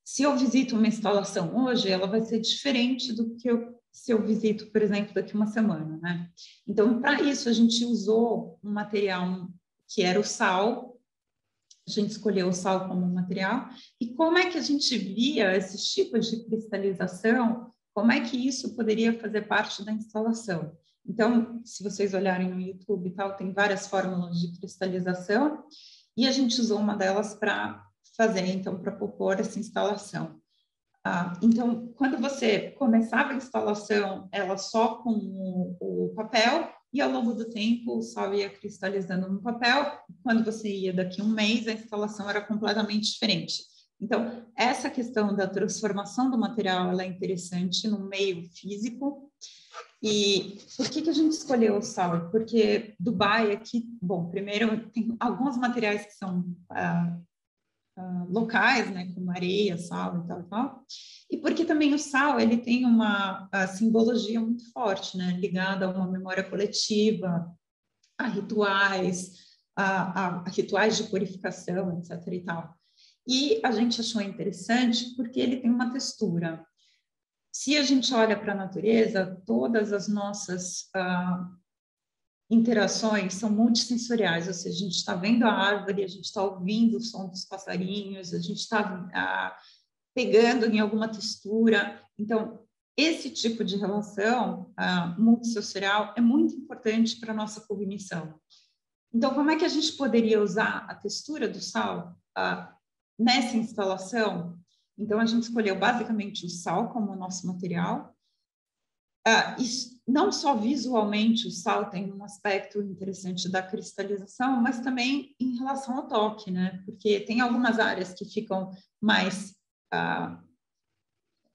se eu visito uma instalação hoje, ela vai ser diferente do que se eu visito, por exemplo, daqui uma semana, né? Então, para isso, a gente usou um material que era o sal, a gente escolheu o sal como material, e como é que a gente via esses tipos de cristalização, como é que isso poderia fazer parte da instalação. Então, se vocês olharem no YouTube e tal, tem várias fórmulas de cristalização, e a gente usou uma delas para fazer, então, para propor essa instalação. Então, quando você começava a instalação, ela só com o papel, e ao longo do tempo o sal ia cristalizando no papel. Quando você ia daqui a um mês, a instalação era completamente diferente. Então, essa questão da transformação do material ela é interessante no meio físico. E por que a gente escolheu o sal? Porque Dubai aqui, bom, primeiro tem alguns materiais que são locais, né, como areia, sal e tal, e tal. E porque também o sal, ele tem uma simbologia muito forte, né, ligada a uma memória coletiva, a rituais, a rituais de purificação, etc e tal. E a gente achou interessante porque ele tem uma textura. Se a gente olha para a natureza, todas as nossas interações são multissensoriais, ou seja, a gente está vendo a árvore, a gente está ouvindo o som dos passarinhos, a gente está pegando em alguma textura. Então, esse tipo de relação multissensorial é muito importante para a nossa cognição. Então, como é que a gente poderia usar a textura do sal nessa instalação? Então, a gente escolheu basicamente o sal como o nosso material. Não só visualmente o sal tem um aspecto interessante da cristalização, mas também em relação ao toque, né? Porque tem algumas áreas que ficam mais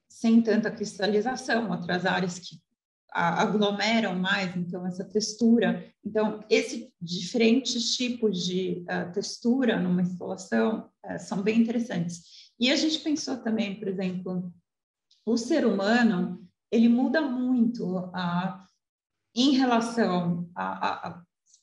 sem tanta cristalização, outras áreas que aglomeram mais, então essa textura. Então, esses diferentes tipos de textura numa instalação são bem interessantes. E a gente pensou também, por exemplo, o ser humano ele muda muito em relação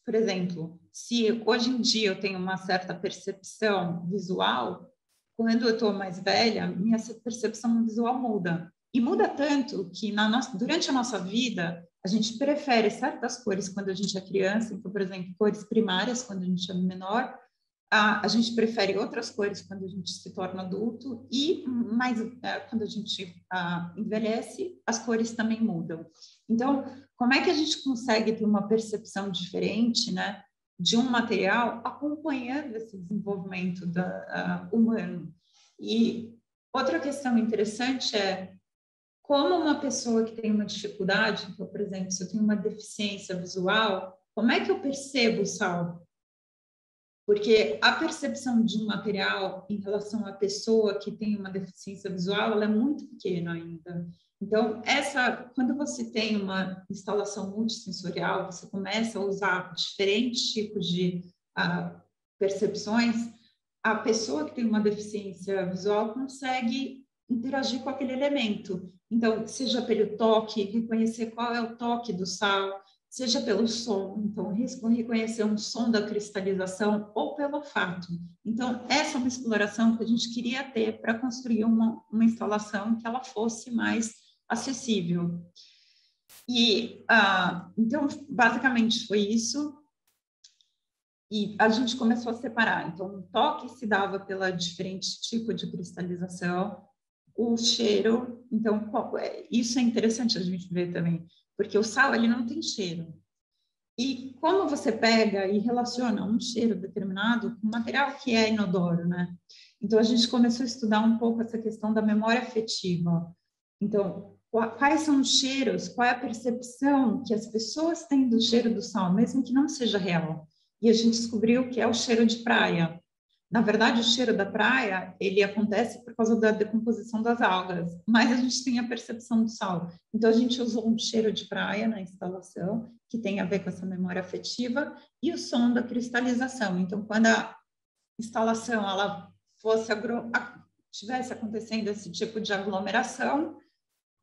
por exemplo, se hoje em dia eu tenho uma certa percepção visual, quando eu estou mais velha, minha percepção visual muda. E muda tanto que durante a nossa vida, a gente prefere certas cores quando a gente é criança, então, por exemplo, cores primárias quando a gente é menor, a gente prefere outras cores quando a gente se torna adulto e mais quando a gente envelhece, as cores também mudam. Então, como é que a gente consegue ter uma percepção diferente, né, de um material acompanhando esse desenvolvimento humano? E outra questão interessante é como uma pessoa que tem uma dificuldade, então, por exemplo, se eu tenho uma deficiência visual, como é que eu percebo o sal? Porque a percepção de um material em relação à pessoa que tem uma deficiência visual, ela é muito pequena ainda. Então, quando você tem uma instalação multissensorial, você começa a usar diferentes tipos de percepções, a pessoa que tem uma deficiência visual consegue interagir com aquele elemento. Então, seja pelo toque, reconhecer qual é o toque do sal, seja pelo som, então reconhecer um som da cristalização ou pelo olfato. Então, essa é uma exploração que a gente queria ter para construir uma instalação que ela fosse mais acessível. E, então, basicamente foi isso. E a gente começou a separar. Então, o toque se dava pela diferente tipo de cristalização, o cheiro. Então, isso é interessante a gente ver também, porque o sal, ele não tem cheiro. E como você pega e relaciona um cheiro determinado com um material que é inodoro, né? Então, a gente começou a estudar um pouco essa questão da memória afetiva. Então, quais são os cheiros, qual é a percepção que as pessoas têm do cheiro do sal, mesmo que não seja real. E a gente descobriu que é o cheiro de praia. Na verdade, o cheiro da praia, ele acontece por causa da decomposição das algas, mas a gente tem a percepção do sal. Então, a gente usou um cheiro de praia na instalação, que tem a ver com essa memória afetiva, e o som da cristalização. Então, quando a instalação ela tivesse acontecendo esse tipo de aglomeração,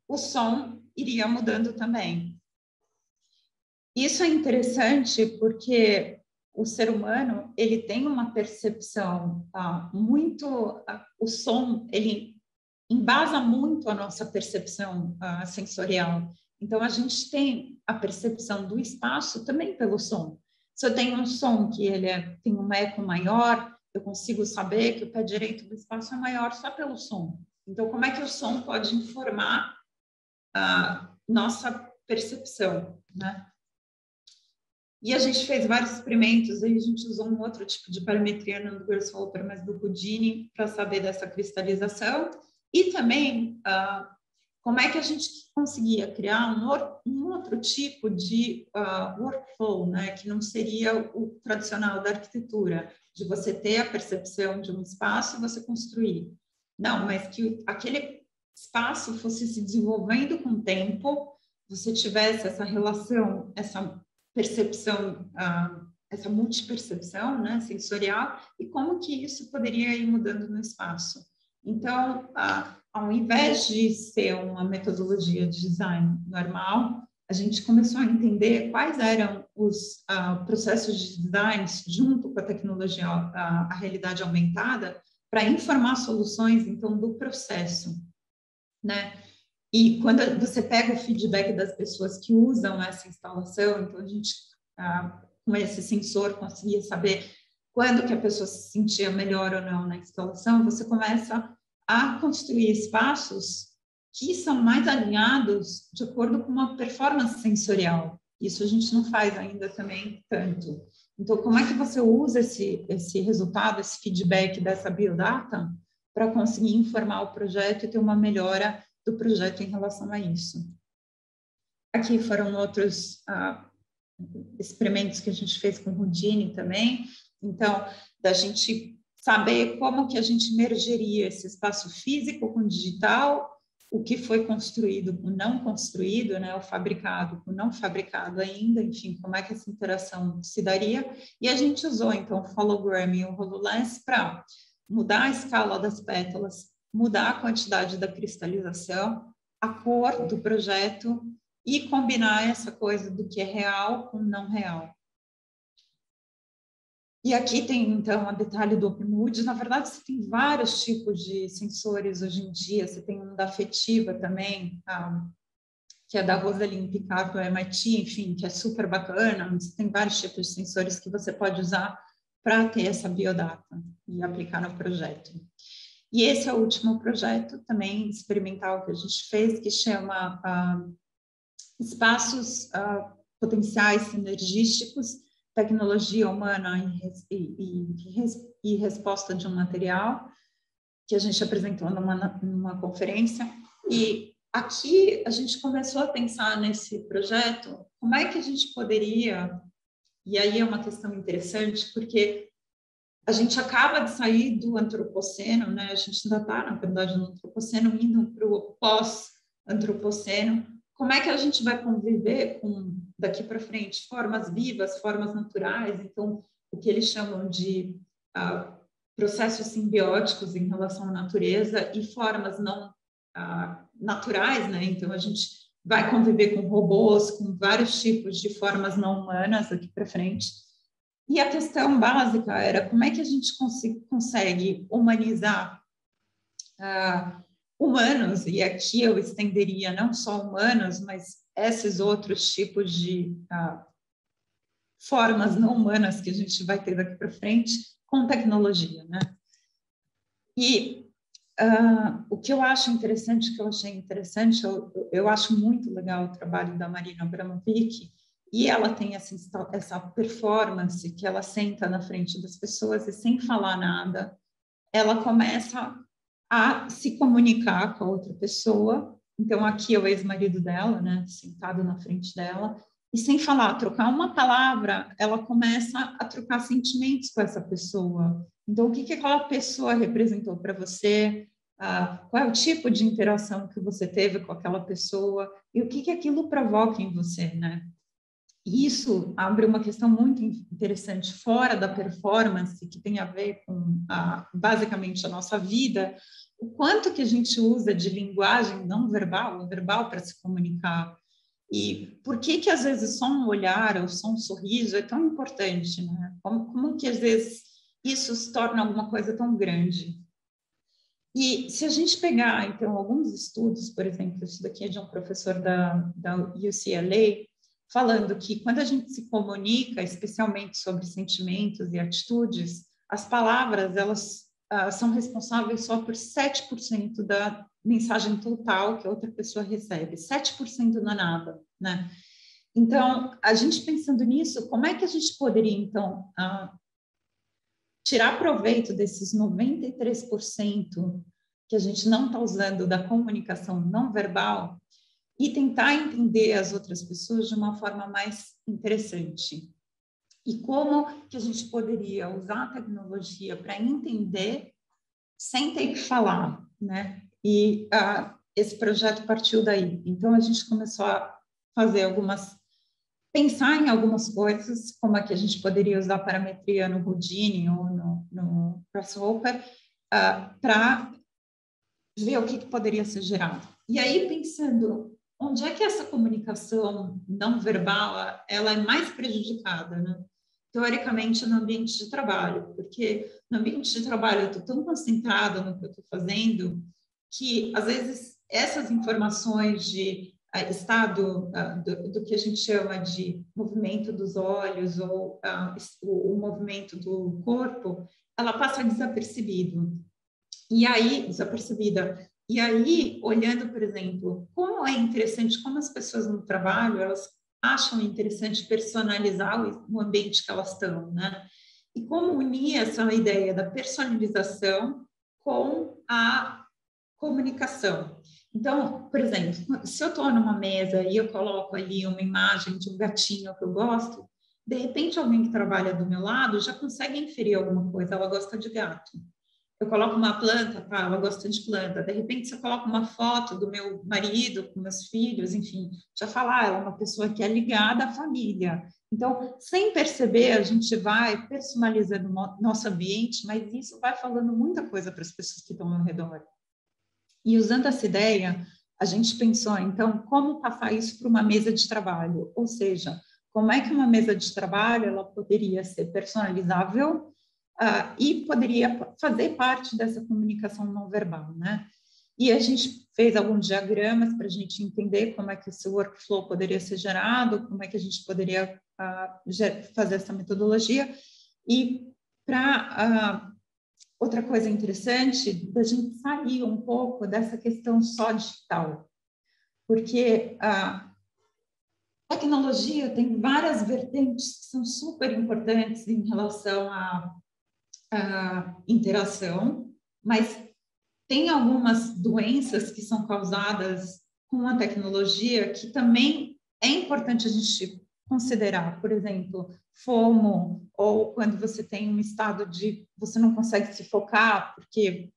o som iria mudando também. Isso é interessante porque o ser humano, ele tem uma percepção o som, ele embasa muito a nossa percepção sensorial. Então, a gente tem a percepção do espaço também pelo som. Se eu tenho um som que tem um eco maior, eu consigo saber que o pé direito do espaço é maior só pelo som. Então, como é que o som pode informar a nossa percepção, né? E a gente fez vários experimentos, aí a gente usou um outro tipo de parametria, não do Grasshopper, mas do Houdini, para saber dessa cristalização. E também, como é que a gente conseguia criar um outro tipo de workflow, né? Que não seria o tradicional da arquitetura, de você ter a percepção de um espaço e você construir. Não, mas que aquele espaço fosse se desenvolvendo com o tempo, você tivesse essa relação, essa percepção, essa multipercepção, né, sensorial, e como que isso poderia ir mudando no espaço. Então, ao invés de ser uma metodologia de design normal, a gente começou a entender quais eram os processos de design junto com a tecnologia, a realidade aumentada, para informar soluções, então, do processo, né? E quando você pega o feedback das pessoas que usam essa instalação, então a gente, com esse sensor, conseguia saber quando que a pessoa se sentia melhor ou não na instalação, você começa a construir espaços que são mais alinhados de acordo com uma performance sensorial. Isso a gente não faz ainda também tanto. Então, como é que você usa esse resultado, esse feedback dessa biodata para conseguir informar o projeto e ter uma melhora do projeto em relação a isso? Aqui foram outros experimentos que a gente fez com o Houdini também. Então, da gente saber como que a gente mergeria esse espaço físico com o digital, o que foi construído com o não construído, né, o fabricado com o não fabricado ainda, enfim, como é que essa interação se daria. E a gente usou, então, o Hologram e o HoloLens para mudar a escala das pétalas, mudar a quantidade da cristalização, a cor do projeto e combinar essa coisa do que é real com não real. E aqui tem, então, a detalhe do OpenMood. Na verdade, você tem vários tipos de sensores hoje em dia. Você tem um da Afetiva também, que é da Rosalind Picard, do MIT, enfim, que é super bacana. Você tem vários tipos de sensores que você pode usar para ter essa biodata e aplicar no projeto. E esse é o último projeto também experimental que a gente fez, que chama Espaços Potenciais Sinergísticos, Tecnologia Humana e Resposta de um Material, que a gente apresentou numa conferência. E aqui a gente começou a pensar nesse projeto, como é que a gente poderia, e aí é uma questão interessante, porque a gente acaba de sair do antropoceno, né? A gente ainda está, na verdade, no antropoceno, indo para o pós-antropoceno. Como é que a gente vai conviver com, daqui para frente, formas vivas, formas naturais? Então, o que eles chamam de processos simbióticos em relação à natureza e formas não naturais, né? Então, a gente vai conviver com robôs, com vários tipos de formas não humanas daqui para frente. E a questão básica era como é que a gente consegue humanizar humanos, e aqui eu estenderia não só humanos, mas esses outros tipos de formas não humanas que a gente vai ter daqui para frente com tecnologia, né? E o que eu acho interessante, que eu achei interessante, eu acho muito legal o trabalho da Marina Abramovic, e ela tem essa performance que ela senta na frente das pessoas e sem falar nada, ela começa a se comunicar com a outra pessoa. Então, aqui é o ex-marido dela, né, sentado na frente dela, e sem falar, trocar uma palavra, ela começa a trocar sentimentos com essa pessoa. Então, o que aquela pessoa representou para você? Qual é o tipo de interação que você teve com aquela pessoa? E o que aquilo provoca em você, né? E isso abre uma questão muito interessante fora da performance, que tem a ver com, basicamente, a nossa vida, o quanto que a gente usa de linguagem não verbal, verbal para se comunicar. E por que às vezes só um olhar ou só um sorriso é tão importante, né? Como que às vezes isso se torna alguma coisa tão grande? E se a gente pegar, então, alguns estudos, por exemplo, isso daqui é de um professor da UCLA, falando que quando a gente se comunica, especialmente sobre sentimentos e atitudes, as palavras, elas são responsáveis só por 7% da mensagem total que a outra pessoa recebe. 7% não é nada, né? Então, a gente pensando nisso, como é que a gente poderia, então, tirar proveito desses 93% que a gente não está usando da comunicação não verbal e tentar entender as outras pessoas de uma forma mais interessante? E como que a gente poderia usar a tecnologia para entender sem ter que falar, né? E esse projeto partiu daí. Então, a gente começou a fazer pensar em algumas coisas, como é que a gente poderia usar parametria no Houdini ou no Grasshopper, para ver o que poderia ser gerado. E aí, pensando, onde é que essa comunicação não verbal ela é mais prejudicada, né? Teoricamente, no ambiente de trabalho, porque no ambiente de trabalho eu estou tão concentrada no que eu estou fazendo que, às vezes, essas informações de estado do que a gente chama de movimento dos olhos ou o movimento do corpo, ela passa desapercebida. E aí, olhando, por exemplo, como é interessante, como as pessoas no trabalho, elas acham interessante personalizar o ambiente que elas estão, né? E como unir essa ideia da personalização com a comunicação. Então, por exemplo, se eu estou numa mesa e eu coloco ali uma imagem de um gatinho que eu gosto, de repente alguém que trabalha do meu lado já consegue inferir alguma coisa, ela gosta de gato. Eu coloco uma planta, tá, ela gosta de planta. De repente, se eu coloco uma foto do meu marido com meus filhos, enfim, já falar, ela é uma pessoa que é ligada à família. Então, sem perceber, a gente vai personalizando o nosso ambiente, mas isso vai falando muita coisa para as pessoas que estão ao redor. E usando essa ideia, a gente pensou, então, como passar isso para uma mesa de trabalho? Ou seja, como é que uma mesa de trabalho ela poderia ser personalizável e poderia fazer parte dessa comunicação não verbal, né? E a gente fez alguns diagramas para a gente entender como é que esse workflow poderia ser gerado, como é que a gente poderia fazer essa metodologia. E para outra coisa interessante, da gente sair um pouco dessa questão só digital, porque a tecnologia tem várias vertentes que são super importantes em relação à interação, mas tem algumas doenças que são causadas com a tecnologia que também é importante a gente considerar. Por exemplo, FOMO, ou quando você tem um estado de você não consegue se focar, porque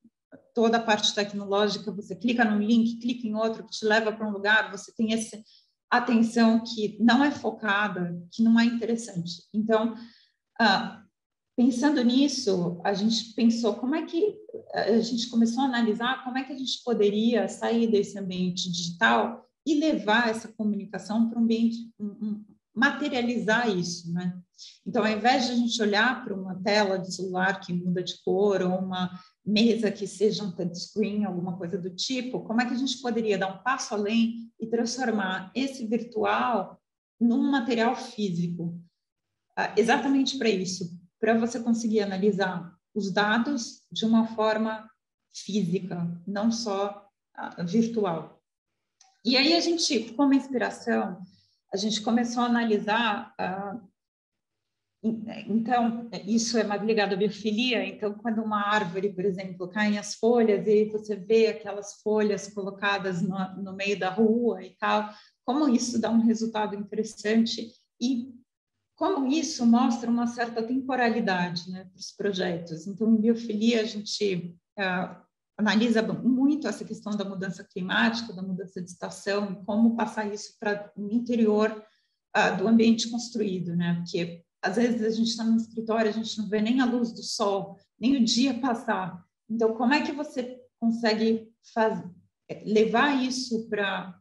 toda a parte tecnológica, você clica num link, clica em outro, que te leva para um lugar, você tem essa atenção que não é focada, que não é interessante. Então, pensando nisso, a gente pensou como é que a gente começou a analisar como é que a gente poderia sair desse ambiente digital e levar essa comunicação para um ambiente, materializar isso, né? Então, ao invés de a gente olhar para uma tela de celular que muda de cor ou uma mesa que seja um touchscreen, alguma coisa do tipo, como é que a gente poderia dar um passo além e transformar esse virtual num material físico? Exatamente para isso, para você conseguir analisar os dados de uma forma física, não só virtual. E aí a gente, como inspiração, a gente começou a analisar, então, isso é mais ligado à biofilia, então quando uma árvore, por exemplo, caem as folhas e você vê aquelas folhas colocadas no meio da rua e tal, como isso dá um resultado interessante e como isso mostra uma certa temporalidade, né, para os projetos. Então, em biofilia, a gente analisa muito essa questão da mudança climática, da mudança de estação, como passar isso para o interior do ambiente construído, né? Porque, às vezes, a gente está no escritório, a gente não vê nem a luz do sol, nem o dia passar. Então, como é que você consegue levar isso para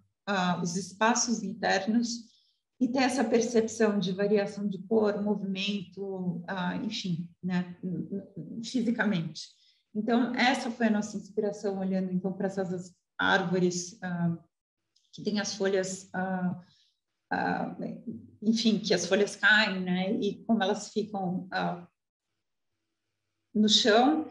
os espaços internos e ter essa percepção de variação de cor, movimento, enfim, né, fisicamente. Então, essa foi a nossa inspiração, olhando, então, para essas árvores que têm as folhas, enfim, que as folhas caem, né, e como elas ficam no chão.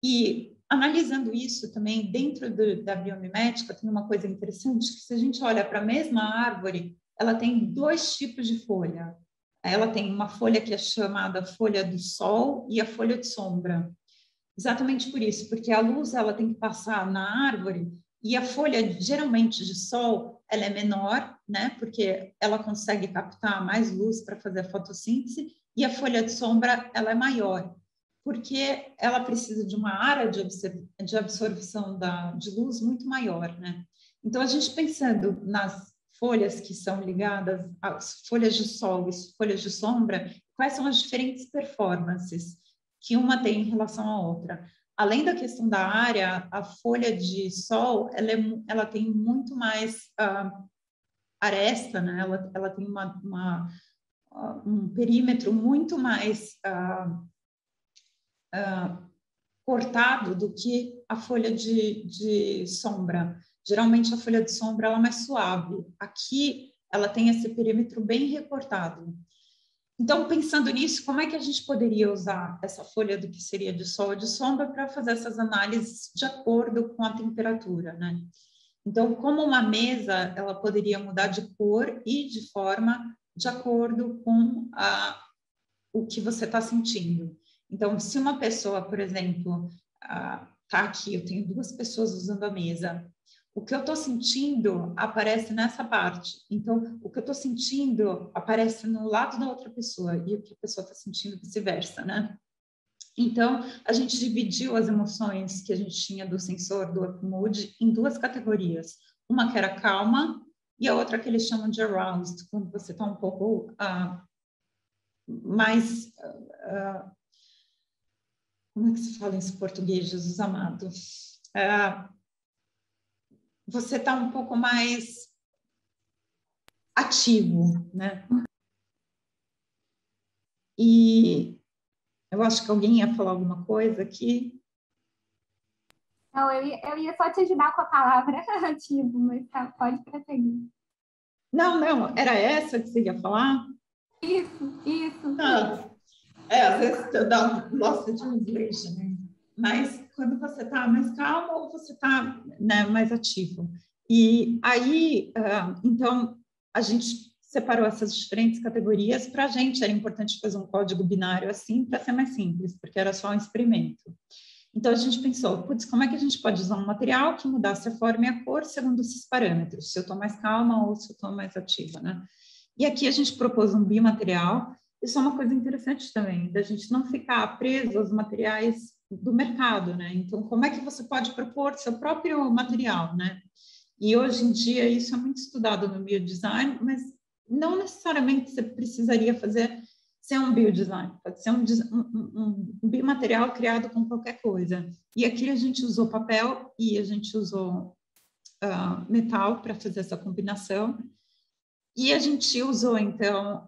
E, analisando isso também, dentro da biomimética, tem uma coisa interessante, que se a gente olha para a mesma árvore, ela tem dois tipos de folha. Ela tem uma folha que é chamada folha do sol e a folha de sombra. Exatamente por isso, porque a luz ela tem que passar na árvore e a folha, geralmente de sol, ela é menor, né? Porque ela consegue captar mais luz para fazer a fotossíntese, e a folha de sombra ela é maior, porque ela precisa de uma área de absorção de luz muito maior, né? Então, a gente pensando nas folhas que são ligadas às folhas de sol e folhas de sombra, quais são as diferentes performances que uma tem em relação à outra. Além da questão da área, a folha de sol, ela tem muito mais aresta, né? Ela tem um perímetro muito mais cortado do que a folha de sombra. Geralmente, a folha de sombra ela é mais suave. Aqui, ela tem esse perímetro bem recortado. Então, pensando nisso, como é que a gente poderia usar essa folha do que seria de sol e de sombra para fazer essas análises de acordo com a temperatura, né? Então, como uma mesa, ela poderia mudar de cor e de forma de acordo com o que você está sentindo. Então, se uma pessoa, por exemplo, está aqui, eu tenho duas pessoas usando a mesa, o que eu estou sentindo aparece nessa parte. Então, o que eu estou sentindo aparece no lado da outra pessoa e o que a pessoa está sentindo vice-versa, né? Então, a gente dividiu as emoções que a gente tinha do sensor do Upmood em duas categorias. Uma que era calma e a outra que eles chamam de aroused, quando você está um pouco mais... como é que se fala isso em português, Jesus amado? Você está um pouco mais ativo, né? E eu acho que alguém ia falar alguma coisa aqui. Não, eu ia só te ajudar com a palavra ativo, mas tá, pode prosseguir. Não, era essa que você ia falar? Isso. Ah, às vezes dá lost translation, né? Mas quando você está mais calmo ou você está, né, mais ativo. E aí, então, a gente separou essas diferentes categorias. Para a gente era importante fazer um código binário assim para ser mais simples, porque era só um experimento. Então, a gente pensou, putz, como é que a gente pode usar um material que mudasse a forma e a cor segundo esses parâmetros, se eu estou mais calma ou se eu estou mais ativa, né? E aqui a gente propôs um bimaterial. Isso é uma coisa interessante também, da gente não ficar preso aos materiais do mercado, né? Então, como é que você pode propor seu próprio material, né? E hoje em dia isso é muito estudado no biodesign, mas não necessariamente você precisaria fazer ser um biodesign, pode ser um bimaterial criado com qualquer coisa. E aqui a gente usou papel e a gente usou metal para fazer essa combinação. E a gente usou, então,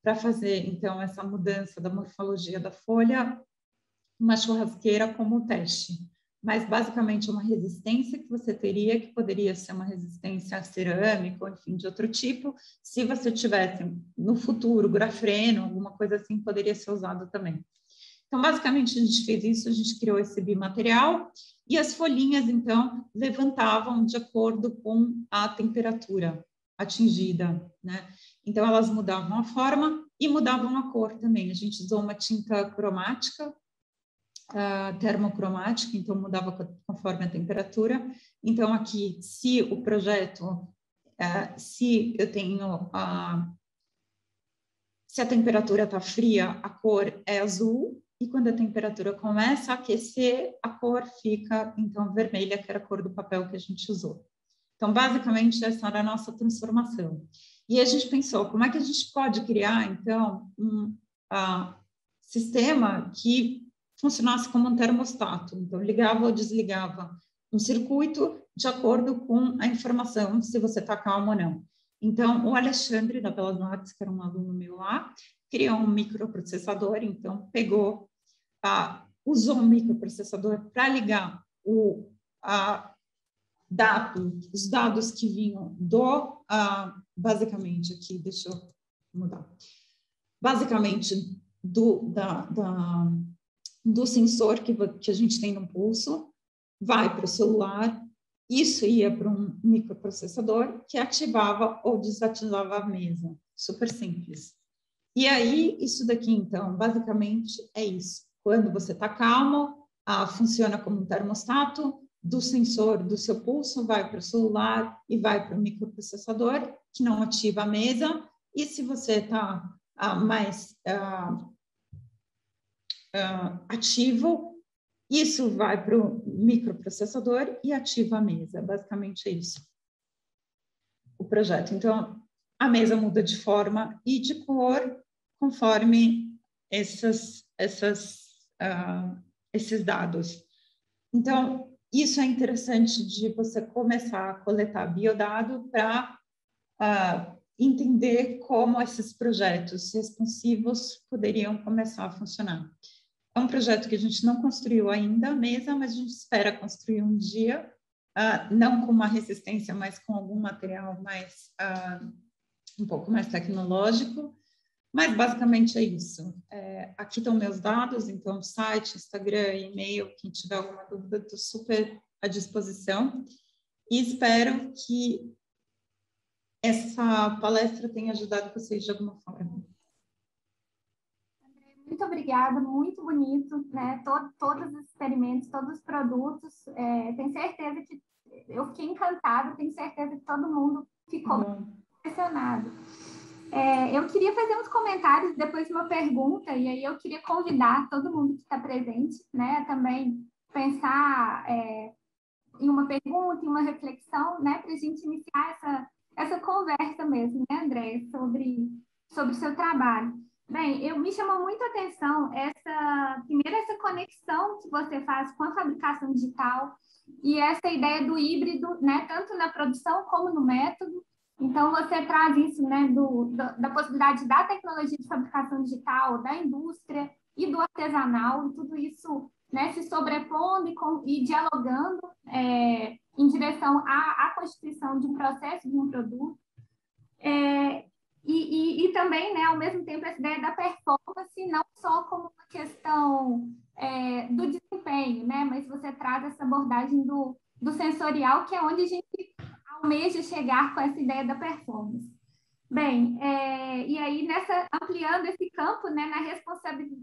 para fazer, então, essa mudança da morfologia da folha, uma churrasqueira como teste. Mas, basicamente, uma resistência que você teria, que poderia ser uma resistência cerâmica, ou, enfim, de outro tipo. Se você tivesse, no futuro, grafeno, alguma coisa assim, poderia ser usado também. Então, basicamente, a gente fez isso, a gente criou esse bimaterial, e as folhinhas, então, levantavam de acordo com a temperatura atingida, né? Então, elas mudavam a forma e mudavam a cor também. A gente usou uma tinta cromática, termocromática, então mudava conforme a temperatura. Então, aqui, se o projeto, se eu tenho se a temperatura está fria, a cor é azul, e quando a temperatura começa a aquecer, a cor fica, então, vermelha, que era a cor do papel que a gente usou. Então, basicamente, essa era a nossa transformação. E a gente pensou, como é que a gente pode criar, então, um sistema que funcionasse como um termostato? Então, ligava ou desligava um circuito de acordo com a informação, se você está calmo ou não. Então, o Alexandre, da Belas Artes, que era um aluno meu lá, criou um microprocessador, então pegou, usou um microprocessador para ligar os dados que vinham basicamente aqui, deixa eu mudar, basicamente do sensor que a gente tem no pulso, vai para o celular. Isso ia para um microprocessador que ativava ou desativava a mesa. Super simples. E aí, isso daqui, então, basicamente é isso. Quando você está calmo, funciona como um termostato, do sensor do seu pulso vai para o celular e vai para o microprocessador, que não ativa a mesa. E se você está mais ativo, isso vai para o microprocessador e ativa a mesa. Basicamente é isso, o projeto. Então, a mesa muda de forma e de cor conforme esses dados. Então, isso é interessante de você começar a coletar biodado para entender como esses projetos responsivos poderiam começar a funcionar. É um projeto que a gente não construiu ainda a mesa, mas a gente espera construir um dia, não com uma resistência, mas com algum material mais um pouco mais tecnológico. Mas basicamente é isso. Aqui estão meus dados, então site, Instagram, e-mail, quem tiver alguma dúvida, estou super à disposição. E espero que essa palestra tenha ajudado vocês de alguma forma. Muito obrigada, muito bonito, né? Todos os experimentos, todos os produtos. Tenho certeza que eu fiquei encantada, tenho certeza que todo mundo ficou impressionado. Eu queria fazer uns comentários, depois uma pergunta, e aí eu queria convidar todo mundo que está presente, né, também pensar em uma pergunta, em uma reflexão, né, para a gente iniciar essa conversa mesmo, né, André, sobre o seu trabalho. Bem, me chamou muito a atenção essa conexão que você faz com a fabricação digital e essa ideia do híbrido, né, tanto na produção como no método. Então, você traz isso, né, da possibilidade da tecnologia de fabricação digital, da indústria e do artesanal, e tudo isso, né, se sobrepondo e dialogando em direção à constituição de um processo, de um produto. E também, né, ao mesmo tempo, essa ideia da performance, não só como uma questão do desempenho, né, mas você traz essa abordagem do sensorial, que é onde a gente almeja chegar com essa ideia da performance. Bem, e aí ampliando esse campo, né,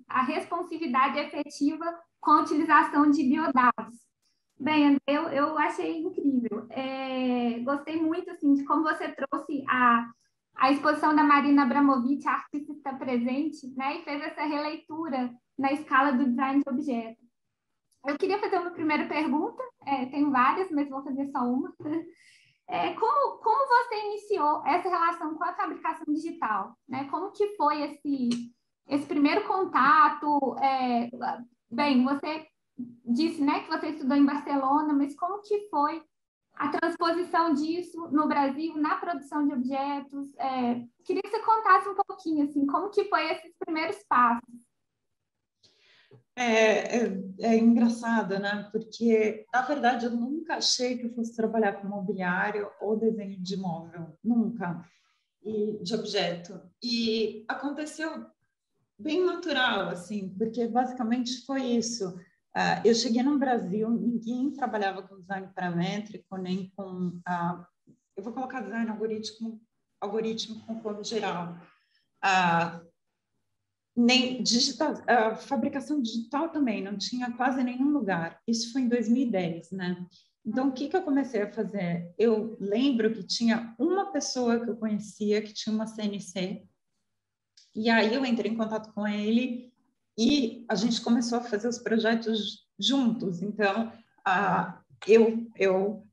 a responsividade efetiva com a utilização de biodados. Bem, André, eu achei incrível. Gostei muito assim, de como você trouxe a exposição da Marina Abramovic, a artista está presente, né, e fez essa releitura na escala do design de objeto. Eu queria fazer uma primeira pergunta, tenho várias, mas vou fazer só uma. Como você iniciou essa relação com a fabricação digital? Né? Como que foi esse primeiro contato? Bem, você disse, né, que você estudou em Barcelona, mas como que foi a transposição disso no Brasil, na produção de objetos? Queria que você contasse um pouquinho, assim, como que foi esses primeiros passos? É engraçado, né? Porque, na verdade, eu nunca achei que eu fosse trabalhar com mobiliário ou desenho de móvel, nunca, e de objeto. E aconteceu bem natural, assim, porque basicamente foi isso. Eu cheguei no Brasil, ninguém trabalhava com design paramétrico, nem com... eu vou colocar design algoritmo com código geral. Nem digital, a fabricação digital também não tinha quase nenhum lugar. Isso foi em 2010, né? Então, o que eu comecei a fazer? Eu lembro que tinha uma pessoa que eu conhecia que tinha uma CNC, e aí eu entrei em contato com ele e a gente começou a fazer os projetos juntos. Então, eu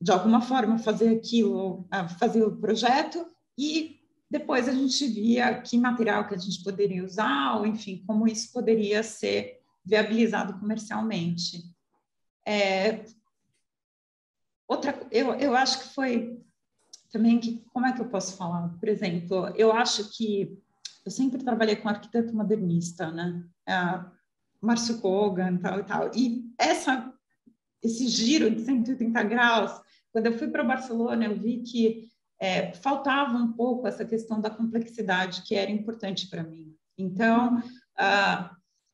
de alguma forma, fazia aquilo, fazia o projeto e depois a gente via que material que a gente poderia usar, ou enfim, como isso poderia ser viabilizado comercialmente. Eu acho que foi também como é que eu posso falar? Por exemplo, eu acho que eu sempre trabalhei com arquiteto modernista, né? Márcio Kogan, tal e tal. E esse giro de 180 graus, quando eu fui para Barcelona, eu vi que faltava um pouco essa questão da complexidade que era importante para mim. Então,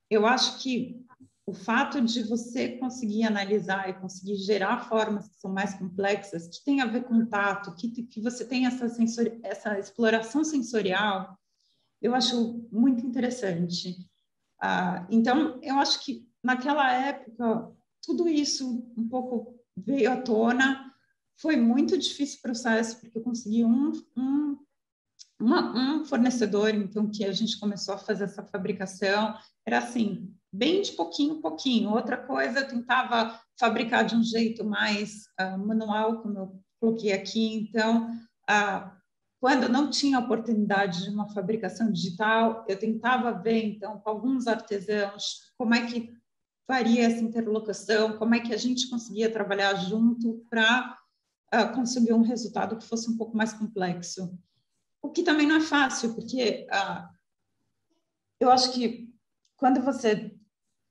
eu acho que o fato de você conseguir analisar e conseguir gerar formas que são mais complexas, que tem a ver com tato, que você tem essa exploração sensorial, eu acho muito interessante. Então, eu acho que naquela época, tudo isso um pouco veio à tona. Foi muito difícil o processo, porque eu consegui um fornecedor, então, que a gente começou a fazer essa fabricação. Era assim, bem de pouquinho em pouquinho. Outra coisa, eu tentava fabricar de um jeito mais manual, como eu coloquei aqui. Então, quando não tinha oportunidade de uma fabricação digital, eu tentava ver, então, com alguns artesãos, como é que faria essa interlocução, como é que a gente conseguia trabalhar junto para conseguir um resultado que fosse um pouco mais complexo. O que também não é fácil, porque eu acho que quando você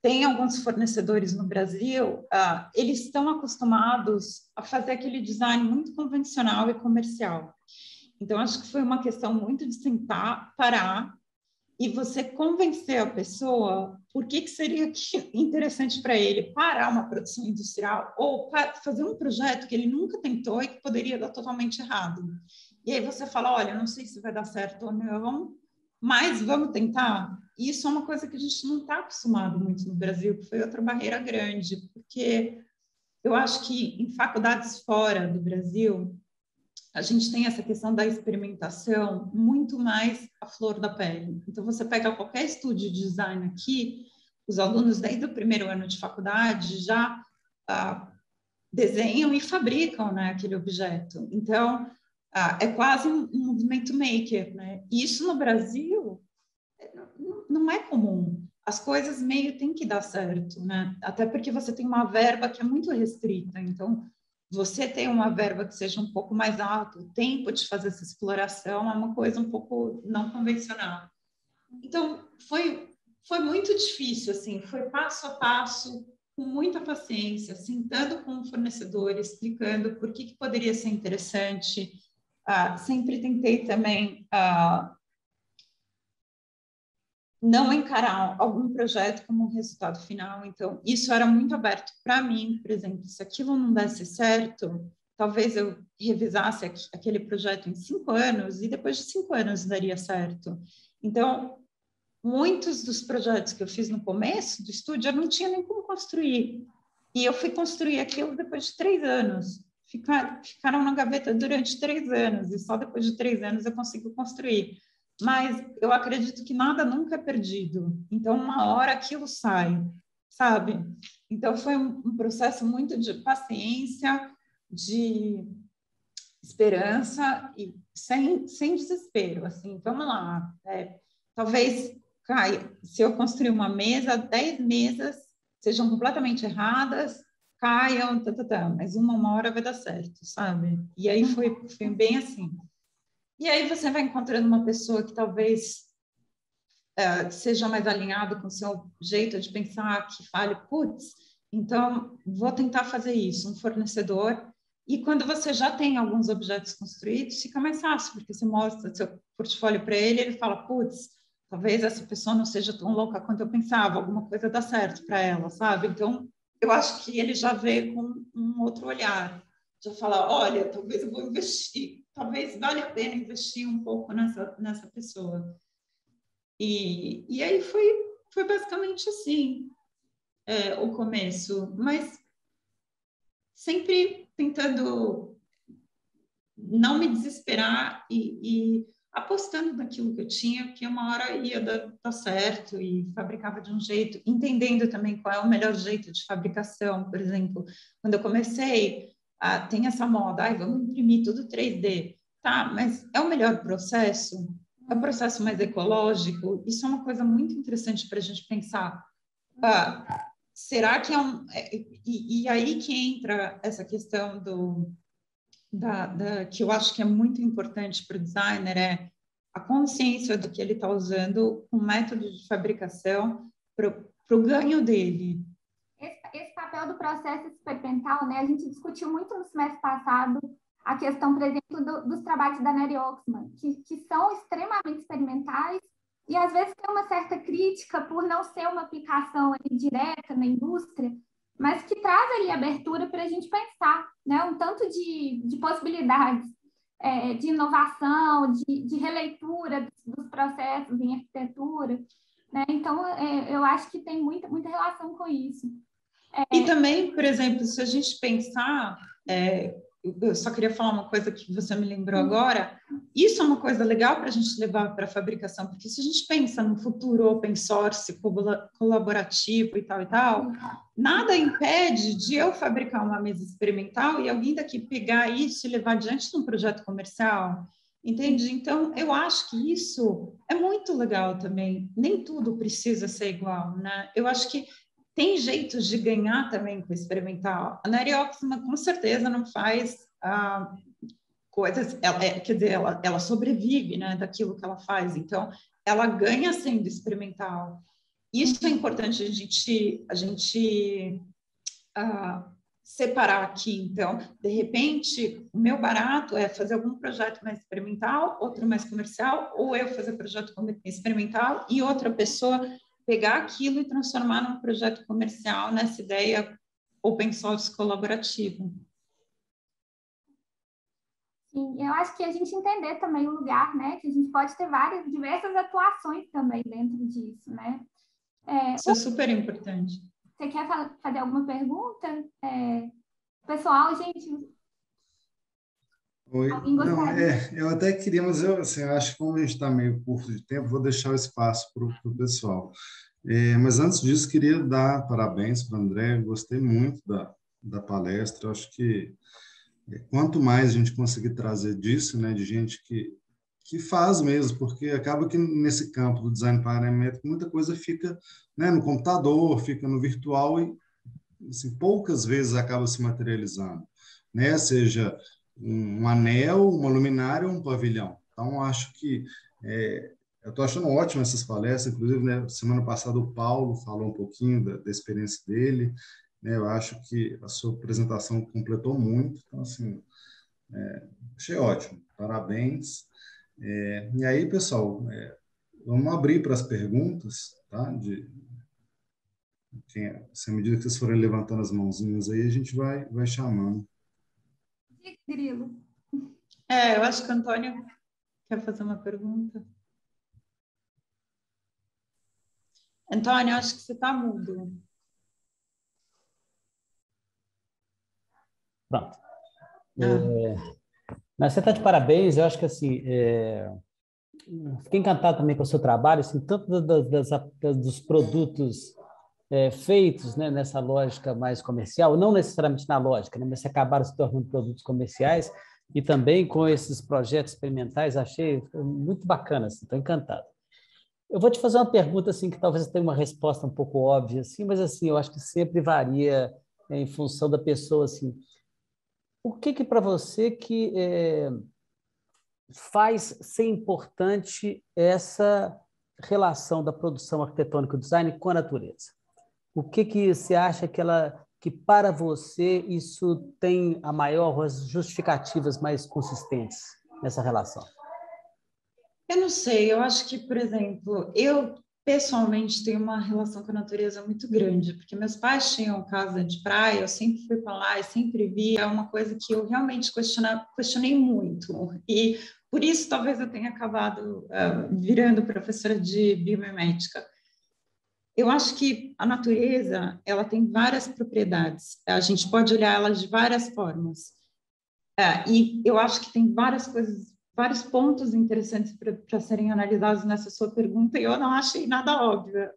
tem alguns fornecedores no Brasil, eles estão acostumados a fazer aquele design muito convencional e comercial. Então, acho que foi uma questão muito de sentar, parar e você convencer a pessoa por que seria interessante para ele parar uma produção industrial ou fazer um projeto que ele nunca tentou e que poderia dar totalmente errado. E aí você fala, olha, não sei se vai dar certo ou não, mas vamos tentar. E isso é uma coisa que a gente não está acostumado muito no Brasil, que foi outra barreira grande, porque eu acho que em faculdades fora do Brasil, a gente tem essa questão da experimentação muito mais à flor da pele. Então, você pega qualquer estúdio de design aqui, os alunos desde o primeiro ano de faculdade já desenham e fabricam, né, aquele objeto. Então, é quase um movimento maker, né? E isso no Brasil não é comum. As coisas meio têm que dar certo, né? Até porque você tem uma verba que é muito restrita. Então, você ter uma verba que seja um pouco mais alta, o tempo de fazer essa exploração é uma coisa um pouco não convencional. Então, foi muito difícil, assim, foi passo a passo, com muita paciência, sentando com o fornecedor, explicando por que poderia ser interessante. Sempre tentei também não encarar algum projeto como um resultado final. Então, isso era muito aberto para mim, por exemplo, se aquilo não desse certo, talvez eu revisasse aquele projeto em 5 anos e depois de 5 anos daria certo. Então, muitos dos projetos que eu fiz no começo do estúdio, eu não tinha nem como construir. E eu fui construir aquilo depois de 3 anos. Ficaram na gaveta durante 3 anos, e só depois de 3 anos eu consegui construir. Mas eu acredito que nada nunca é perdido. Então, uma hora aquilo sai, sabe? Então, foi um processo muito de paciência, de esperança e sem desespero. Assim, vamos lá. Talvez, Caio, se eu construir uma mesa, 10 mesas sejam completamente erradas, caiam, mas uma hora vai dar certo, sabe? E aí foi bem assim. E aí você vai encontrando uma pessoa que talvez seja mais alinhado com o seu jeito de pensar, que fale, putz, então vou tentar fazer isso, um fornecedor. E quando você já tem alguns objetos construídos, fica mais fácil, porque você mostra seu portfólio para ele, ele fala, putz, talvez essa pessoa não seja tão louca quanto eu pensava, alguma coisa dá certo para ela, sabe? Então, eu acho que ele já vê com um outro olhar, já fala, olha, talvez eu vou investir, talvez valha a pena investir um pouco nessa pessoa. E aí foi basicamente assim, o começo, mas sempre tentando não me desesperar e apostando naquilo que eu tinha, que uma hora ia dar certo, e fabricava de um jeito, entendendo também qual é o melhor jeito de fabricação. Por exemplo, quando eu comecei, tem essa moda, vamos imprimir tudo 3D. Tá, mas é o melhor processo? É o processo mais ecológico? Isso é uma coisa muito interessante para a gente pensar. Será que e aí que entra essa questão que eu acho que é muito importante para o designer, a consciência do que ele está usando, o método de fabricação para o ganho dele. Esse papel do processo experimental, né? A gente discutiu muito no semestre passado a questão, por exemplo, dos trabalhos da Neri Oxman, que são extremamente experimentais e às vezes tem uma certa crítica por não ser uma aplicação ali, direta na indústria, mas que traz ali abertura para a gente pensar, né? Um tanto de possibilidades de inovação, de releitura dos processos em arquitetura, né? Então, eu acho que tem muita relação com isso. E também, por exemplo, se a gente pensar, eu só queria falar uma coisa que você me lembrou agora, isso é uma coisa legal para a gente levar para a fabricação, porque se a gente pensa no futuro open source, colaborativo e tal, nada impede de eu fabricar uma mesa experimental e alguém daqui pegar isso e levar adiante num projeto comercial, entende? Então, eu acho que isso é muito legal também. Nem tudo precisa ser igual, né? Eu acho que tem jeitos de ganhar também com o experimental. A Neri Oxman, com certeza, não faz coisas... quer dizer, ela sobrevive, né, daquilo que ela faz. Então, ela ganha sendo experimental. Isso é importante a gente separar aqui. Então, de repente, o meu barato é fazer algum projeto mais experimental, outro mais comercial, ou eu fazer projeto experimental e outra pessoa pegar aquilo e transformar num projeto comercial, nessa ideia open source colaborativo. Sim, eu acho que a gente entender também o lugar, né? Que a gente pode ter diversas atuações também dentro disso, né? Isso é super importante. Você quer fazer alguma pergunta? Pessoal, gente... Oi. Não, eu até queria, mas eu acho que como a gente está meio curto de tempo, vou deixar o espaço para o pessoal. Mas antes disso, queria dar parabéns para o André, gostei muito da palestra, acho que quanto mais a gente conseguir trazer disso, né, de gente que faz mesmo, porque acaba que nesse campo do design paramétrico muita coisa fica, né, no computador, fica no virtual e assim, poucas vezes acaba se materializando. né? Seja um anel, uma luminária ou um pavilhão. Então, acho que eu estou achando ótimo essas palestras, inclusive, né, semana passada o Paulo falou um pouquinho da experiência dele, né? Eu acho que a sua apresentação completou muito, então, assim, achei ótimo, parabéns. E aí, pessoal, vamos abrir para as perguntas, tá? À medida que vocês forem levantando as mãozinhas aí, a gente vai chamando. Grilo. Eu acho que o Antônio quer fazer uma pergunta. Antônio, eu acho que você está mudo. Pronto. Mas você está de parabéns, eu acho que assim, fiquei encantado também com o seu trabalho, assim, tanto dos produtos feitos, né, nessa lógica mais comercial, não necessariamente na lógica, né, mas se acabaram se tornando produtos comerciais, e também com esses projetos experimentais, achei muito bacana, estou encantado. Eu vou te fazer uma pergunta assim, que talvez tenha uma resposta um pouco óbvia, assim, mas assim, eu acho que sempre varia em função da pessoa. Assim, o que para você que faz ser importante essa relação da produção arquitetônica e design com a natureza? O que você acha que para você isso tem a maior, as justificativas mais consistentes nessa relação? Eu não sei, eu acho que, por exemplo, eu pessoalmente tenho uma relação com a natureza muito grande, porque meus pais tinham casa de praia, eu sempre fui para lá e sempre vi, é uma coisa que eu realmente questionei muito, e por isso talvez eu tenha acabado virando professora de biomimética. Eu acho que a natureza, ela tem várias propriedades, a gente pode olhar ela de várias formas, e eu acho que tem várias coisas, vários pontos interessantes para serem analisados nessa sua pergunta, e eu não achei nada óbvio.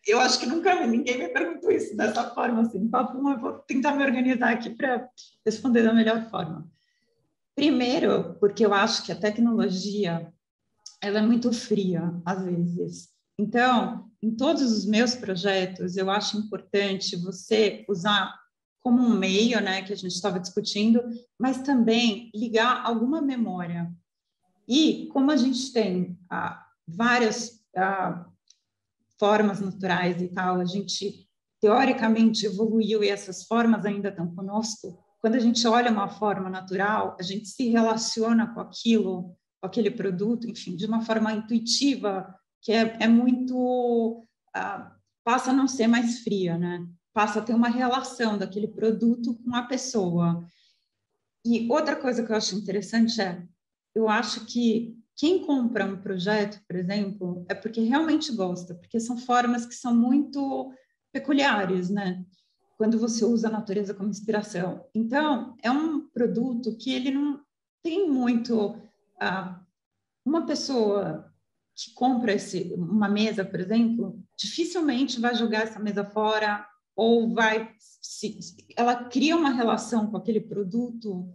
Eu acho que nunca ninguém me perguntou isso dessa forma, assim, eu vou tentar me organizar aqui para responder da melhor forma. Primeiro, porque eu acho que a tecnologia, ela é muito fria, às vezes. Então, em todos os meus projetos, eu acho importante você usar como um meio, né, que a gente estava discutindo, mas também ligar alguma memória. E como a gente tem várias formas naturais e tal, a gente teoricamente evoluiu e essas formas ainda estão conosco. Quando a gente olha uma forma natural, a gente se relaciona com aquilo, com aquele produto, enfim, de uma forma intuitiva, que é muito passa a não ser mais fria, né? Passa a ter uma relação daquele produto com a pessoa. E outra coisa que eu acho interessante eu acho que quem compra um projeto, por exemplo, é porque realmente gosta, porque são formas que são muito peculiares, né? Quando você usa a natureza como inspiração. Então, é um produto que ele não tem muito... uma pessoa que compra uma mesa, por exemplo, dificilmente vai jogar essa mesa fora ou ela cria uma relação com aquele produto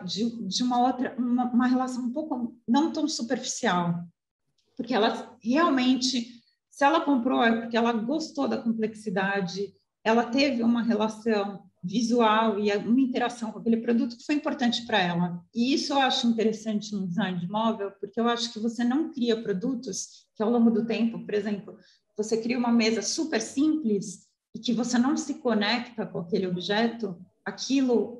de uma outra, uma relação um pouco não tão superficial, porque ela realmente, se ela comprou é porque ela gostou da complexidade, ela teve uma relação visual e uma interação com aquele produto que foi importante para ela. E isso eu acho interessante no design de móvel, porque eu acho que você não cria produtos que ao longo do tempo, por exemplo, você cria uma mesa super simples e que você não se conecta com aquele objeto,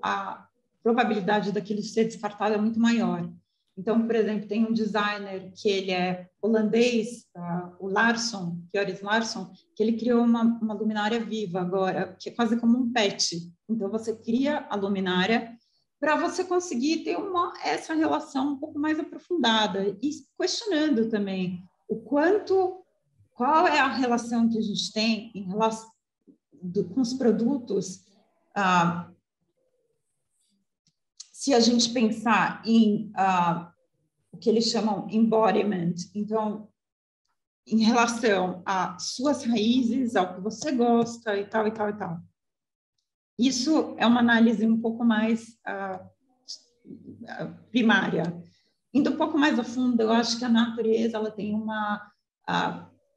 a probabilidade daquilo ser descartado é muito maior. Então, por exemplo, tem um designer que ele é holandês, o Larsson, Joris Larsson, que ele criou uma luminária viva agora, que é quase como um pet. Então, você cria a luminária para você conseguir ter essa relação um pouco mais aprofundada e questionando também qual é a relação que a gente tem em relação com os produtos. Se a gente pensar em o que eles chamam embodiment, então, em relação às suas raízes, ao que você gosta e tal, e tal, e tal. Isso é uma análise um pouco mais primária. Indo um pouco mais a fundo, eu acho que a natureza ela tem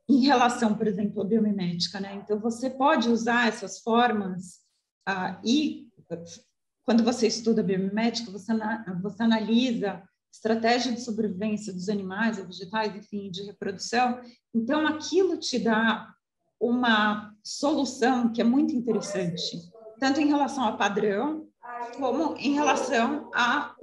em relação, por exemplo, à biomimética, né? Então, você pode usar essas formas e quando você estuda biomimética, você analisa estratégia de sobrevivência dos animais, ou vegetais, enfim, de reprodução. Então, aquilo te dá uma solução que é muito interessante, tanto em relação ao padrão, como em relação ao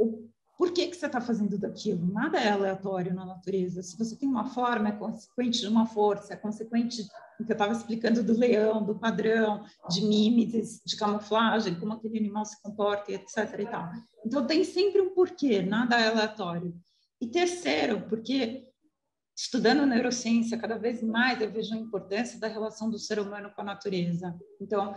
porquê que você está fazendo daquilo. Nada é aleatório na natureza. Se você tem uma forma, é consequente de uma força, é consequente do que eu estava explicando do leão, do padrão, de mimes, de camuflagem, como aquele animal se comporta, etc. e tal. Então, tem sempre um porquê, nada é aleatório. E terceiro, porque estudando neurociência, cada vez mais eu vejo a importância da relação do ser humano com a natureza. Então,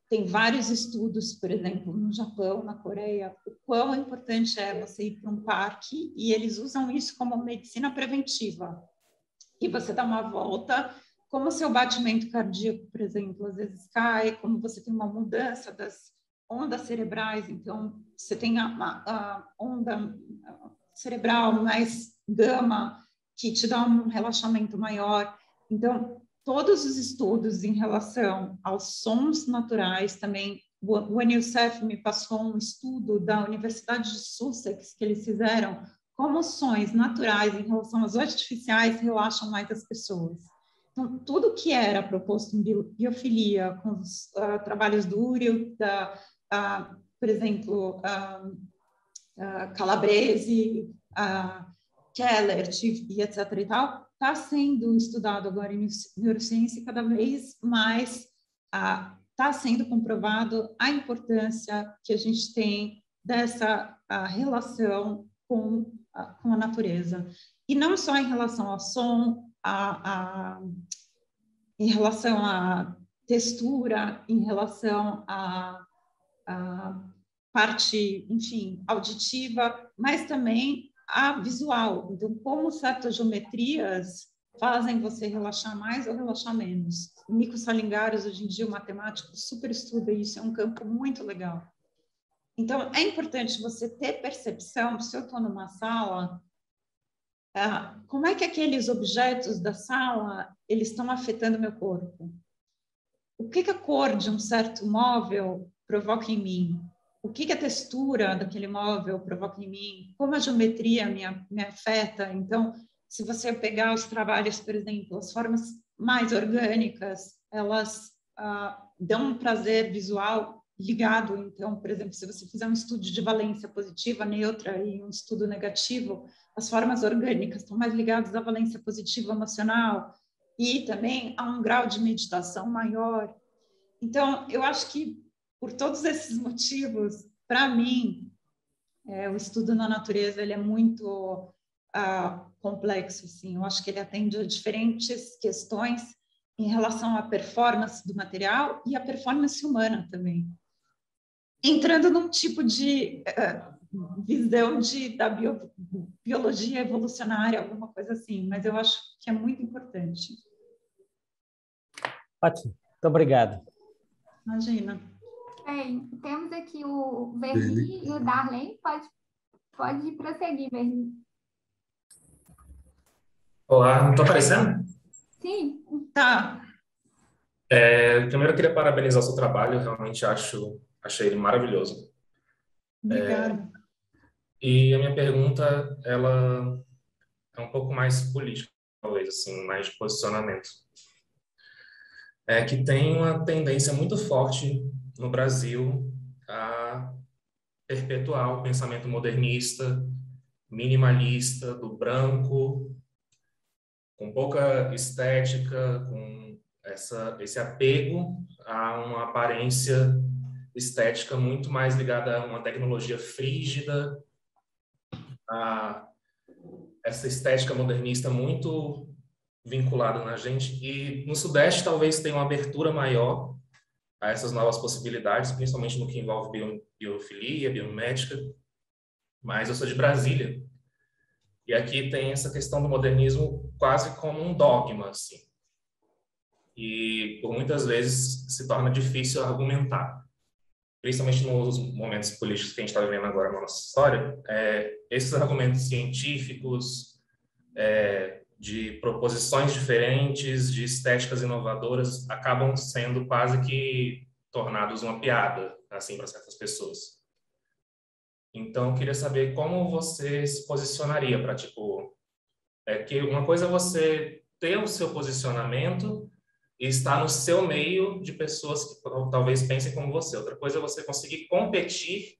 tem vários estudos, por exemplo, no Japão, na Coreia, o quão importante é você ir para um parque e eles usam isso como medicina preventiva. E você dá uma volta, como o seu batimento cardíaco, por exemplo, às vezes cai, como você tem uma mudança das ondas cerebrais, então você tem a onda cerebral mais gama, que te dá um relaxamento maior. Então, todos os estudos em relação aos sons naturais também, o Youssef me passou um estudo da Universidade de Sussex que eles fizeram, como os sons naturais em relação aos artificiais relaxam mais as pessoas. Então, tudo que era proposto em biofilia, com os trabalhos do Uriel, por exemplo, Calabrese, Kellert e etc. e tal, está sendo estudado agora em neurociência e cada vez mais está sendo comprovado a importância que a gente tem dessa relação com a natureza. E não só em relação ao som, em relação à textura, em relação à parte, enfim, auditiva, mas também a visual. Então, como certas geometrias fazem você relaxar mais ou relaxar menos. O Nico Salingares, hoje em dia, o matemático, super estuda isso, é um campo muito legal. Então, é importante você ter percepção, se eu estou numa sala, como é que aqueles objetos da sala, eles estão afetando o meu corpo? O que a cor de um certo móvel provoca em mim? O que a textura daquele móvel provoca em mim? Como a geometria me afeta? Então, se você pegar os trabalhos, por exemplo, as formas mais orgânicas, elas dão um prazer visual ligado. Então, por exemplo, se você fizer um estudo de valência positiva, neutra e um estudo negativo, as formas orgânicas estão mais ligadas à valência positiva emocional e também a um grau de meditação maior. Então, eu acho que por todos esses motivos, para mim, o estudo na natureza ele é muito complexo. Assim. Eu acho que ele atende a diferentes questões em relação à performance do material e à performance humana também. Entrando num tipo de visão da biologia evolucionária, alguma coisa assim, mas eu acho que é muito importante. Ótimo, muito obrigado. Imagina. Bem, temos aqui o Verli e o Darlene. Pode prosseguir, Verli. Olá, não estou aparecendo? Sim. Tá. Primeiro eu queria parabenizar o seu trabalho, eu realmente achei ele maravilhoso. Obrigada. E a minha pergunta, ela é um pouco mais política, talvez, assim, mais de posicionamento. Que tem uma tendência muito forte no Brasil a perpetuar o pensamento modernista, minimalista, do branco, com pouca estética, com esse apego a uma aparência estética muito mais ligada a uma tecnologia frígida, a essa estética modernista muito vinculada na gente. E no Sudeste talvez tenha uma abertura maior a essas novas possibilidades, principalmente no que envolve biofilia, biomimética. Mas eu sou de Brasília, e aqui tem essa questão do modernismo quase como um dogma, assim. E por muitas vezes se torna difícil argumentar, principalmente nos momentos políticos que a gente está vivendo agora na nossa história. Esses argumentos científicos, de proposições diferentes, de estéticas inovadoras, acabam sendo quase que tornados uma piada, assim, para certas pessoas. Então, eu queria saber como você se posicionaria para, tipo, que uma coisa é você ter o seu posicionamento e estar no seu meio de pessoas que talvez pensem como você. Outra coisa é você conseguir competir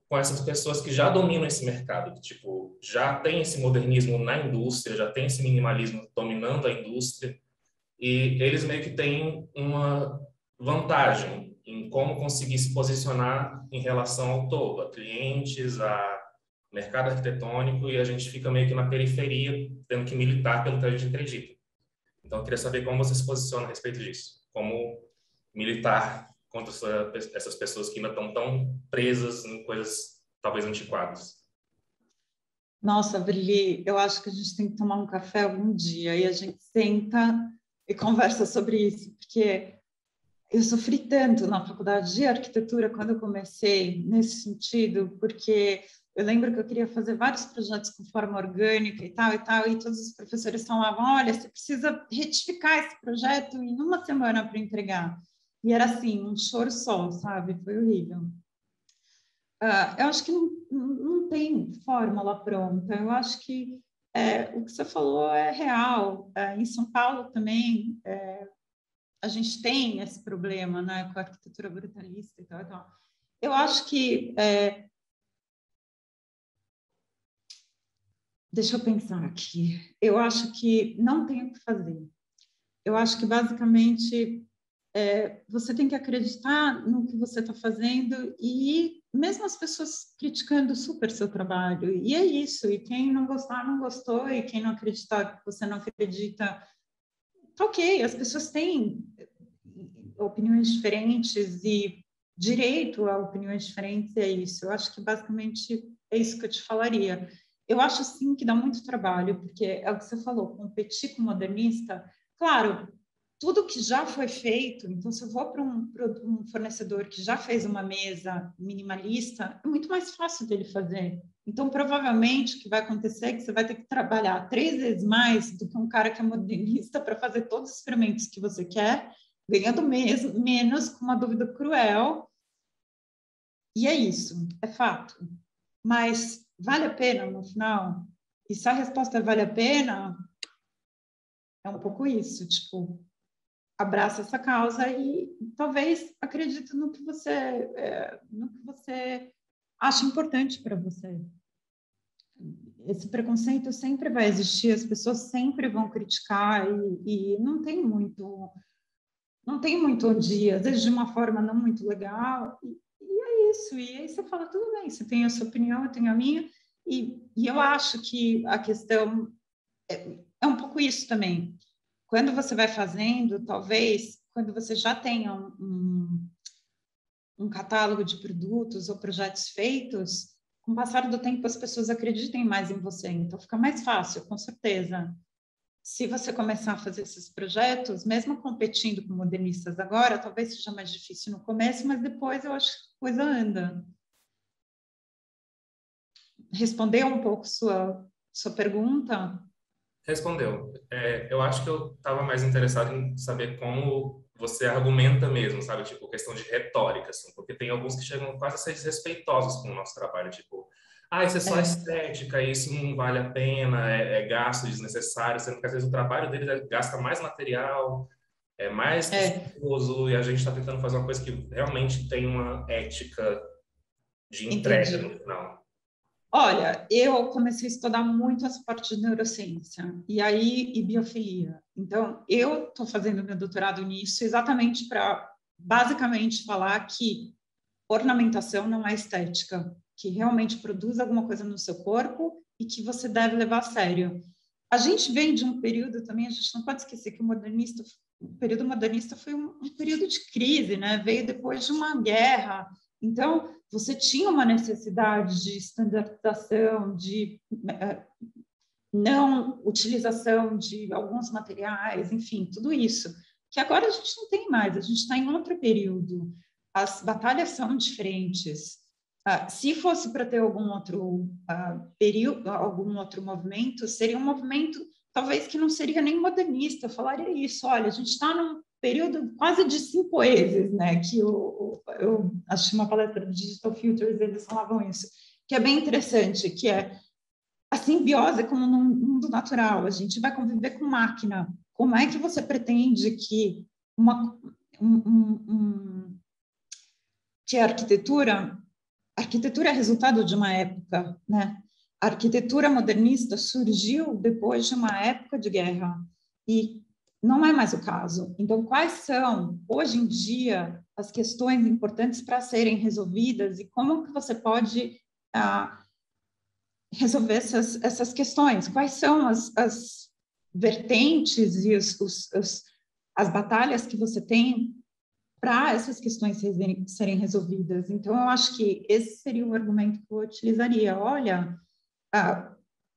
com essas pessoas que já dominam esse mercado, que, tipo, já tem esse modernismo na indústria, já tem esse minimalismo dominando a indústria, e eles meio que têm uma vantagem em como conseguir se posicionar em relação ao todo, a clientes, a mercado arquitetônico, e a gente fica meio que na periferia, tendo que militar pelo que a gente acredita. Então, eu queria saber como você se posiciona a respeito disso. Como militar contra essas pessoas que ainda estão tão presas em coisas talvez antiquadas. Nossa, Brili, eu acho que a gente tem que tomar um café algum dia e a gente senta e conversa sobre isso, porque eu sofri tanto na faculdade de arquitetura quando eu comecei nesse sentido, porque eu lembro que eu queria fazer vários projetos com forma orgânica e tal, e todos os professores falavam, olha, você precisa retificar esse projeto em uma semana para entregar. E era assim, um choro só, sabe? Foi horrível. Eu acho que não tem fórmula pronta. Eu acho que o que você falou é real. Em São Paulo também a gente tem esse problema, né, com a arquitetura brutalista e tal, e tal. Eu acho que deixa eu pensar aqui. Eu acho que não tem o que fazer. Eu acho que, basicamente, você tem que acreditar no que você está fazendo e mesmo as pessoas criticando super seu trabalho. E é isso. E quem não gostar, não gostou. E quem não acreditar, você não acredita. Tá ok. As pessoas têm opiniões diferentes e direito a opiniões diferentes. É isso. Eu acho que, basicamente, é isso que eu te falaria. Eu acho, sim, que dá muito trabalho, porque é o que você falou, competir com o modernista. Claro, tudo que já foi feito, então, se eu vou para um fornecedor que já fez uma mesa minimalista, é muito mais fácil dele fazer. Então, provavelmente, o que vai acontecer é que você vai ter que trabalhar 3 vezes mais do que um cara que é modernista para fazer todos os experimentos que você quer, ganhando menos, com uma dúvida cruel. E é isso, é fato. Mas vale a pena no final? E se a resposta é vale a pena, é um pouco isso, tipo, abraça essa causa e talvez acredite no que você acha importante para você. Esse preconceito sempre vai existir, as pessoas sempre vão criticar e não tem muito onde ir, às vezes de uma forma não muito legal, e é isso. E aí você fala, tudo bem, você tem a sua opinião, eu tenho a minha, e eu acho que a questão é um pouco isso também. Quando você vai fazendo, talvez, quando você já tenha um catálogo de produtos ou projetos feitos, com o passar do tempo as pessoas acreditem mais em você, então fica mais fácil, com certeza. Se você começar a fazer esses projetos, mesmo competindo com modernistas agora, talvez seja mais difícil no começo, mas depois eu acho que a coisa anda. Respondeu um pouco sua pergunta? Respondeu. Eu acho que eu estava mais interessado em saber como você argumenta mesmo, sabe? Tipo, questão de retórica, assim, porque tem alguns que chegam quase a ser desrespeitosos com o nosso trabalho, tipo, isso é só estética, isso não vale a pena, é gasto desnecessário, sendo que às vezes o trabalho dele gasta mais material, é mais custoso, e a gente está tentando fazer uma coisa que realmente tem uma ética de entrega no final. Olha, eu comecei a estudar muito essa parte de neurociência e biofilia. Então, eu estou fazendo meu doutorado nisso exatamente para, basicamente, falar que ornamentação não é estética, que realmente produz alguma coisa no seu corpo e que você deve levar a sério. A gente vem de um período também, a gente não pode esquecer que o período modernista foi um período de crise, né? Veio depois de uma guerra. Então, você tinha uma necessidade de standardização, de não utilização de alguns materiais, enfim, tudo isso, que agora a gente não tem mais, a gente está em outro período, as batalhas são diferentes. Se fosse para ter algum outro período, algum outro movimento, seria um movimento talvez que não seria nem modernista, eu falaria isso, olha, a gente está num período quase de 5 eses, né, que eu assisti uma palestra de Digital Futures, eles falavam isso, que é bem interessante, que é a simbiose como no mundo natural. A gente vai conviver com máquina. Como é que você pretende que que a arquitetura é resultado de uma época, né? A arquitetura modernista surgiu depois de uma época de guerra e não é mais o caso. Então, quais são, hoje em dia, as questões importantes para serem resolvidas e como que você pode resolver essas questões? Quais são as vertentes e as batalhas que você tem para essas questões serem resolvidas? Então, eu acho que esse seria o argumento que eu utilizaria. Olha,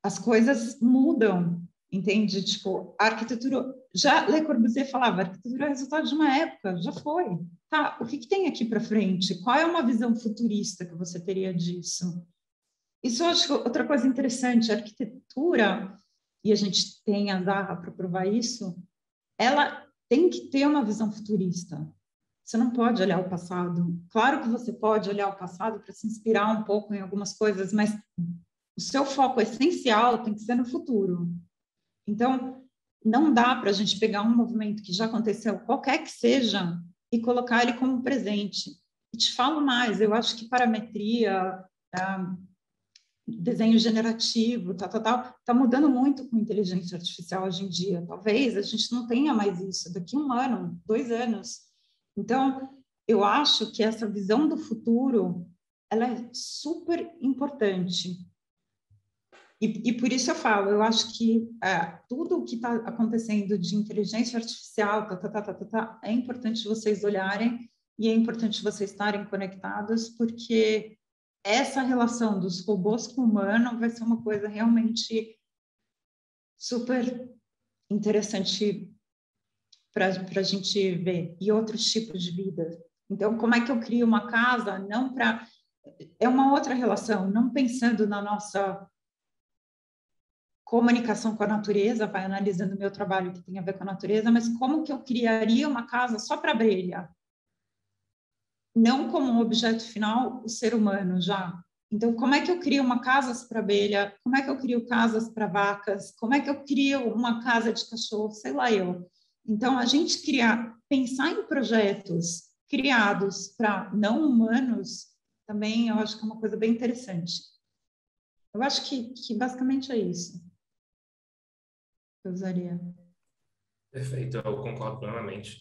as coisas mudam, entende? Tipo, a arquitetura, já Le Corbusier falava, a arquitetura é resultado de uma época, já foi. Tá, o que tem aqui para frente? Qual é uma visão futurista que você teria disso? Isso eu acho outra coisa interessante, a arquitetura, e a gente tem a Zaha para provar isso, ela tem que ter uma visão futurista. Você não pode olhar o passado. Claro que você pode olhar o passado para se inspirar um pouco em algumas coisas, mas o seu foco essencial tem que ser no futuro. Então, não dá para a gente pegar um movimento que já aconteceu, qualquer que seja, e colocar ele como presente. E te falo mais, eu acho que parametria, desenho generativo, tá mudando muito com inteligência artificial hoje em dia. Talvez a gente não tenha mais isso daqui 1 ano, 2 anos. Então, eu acho que essa visão do futuro, ela é super importante. E por isso eu falo, eu acho que tudo o que está acontecendo de inteligência artificial, é importante vocês olharem e é importante vocês estarem conectados, porque essa relação dos robôs com o humano vai ser uma coisa realmente super interessante para a gente ver, e outros tipos de vida. Então, como é que eu crio uma casa? Não para... É uma outra relação, não pensando na nossa comunicação com a natureza, vai analisando o meu trabalho que tem a ver com a natureza, mas como que eu criaria uma casa só para abelha? Não como um objeto final, o ser humano já. Então, como é que eu crio uma casa para abelha? Como é que eu crio casas para vacas? Como é que eu crio uma casa de cachorro? Sei lá eu. Então, a gente pensar em projetos criados para não humanos, também eu acho que é uma coisa bem interessante. Eu acho que basicamente é isso que eu usaria. Perfeito, eu concordo plenamente.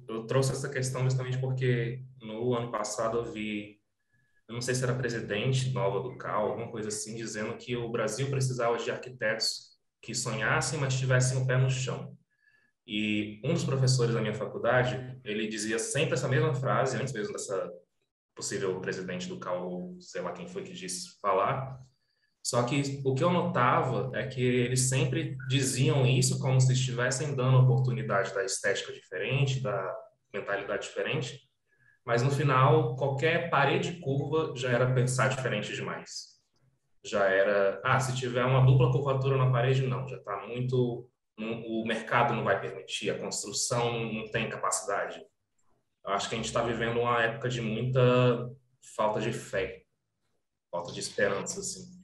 Eu trouxe essa questão justamente porque no ano passado eu não sei se era presidente nova do CAL, alguma coisa assim, dizendo que o Brasil precisava de arquitetos que sonhassem, mas tivessem o pé no chão. E um dos professores da minha faculdade, ele dizia sempre essa mesma frase, antes mesmo dessa possível presidente do CAL, sei lá quem foi que disse falar. Só que o que eu notava é que eles sempre diziam isso como se estivessem dando oportunidade da estética diferente, da mentalidade diferente, mas no final, qualquer parede curva já era pensar diferente demais. Já era, se tiver uma dupla curvatura na parede, não, já está muito... o mercado não vai permitir, a construção não tem capacidade. Eu acho que a gente está vivendo uma época de muita falta de fé, falta de esperança, assim.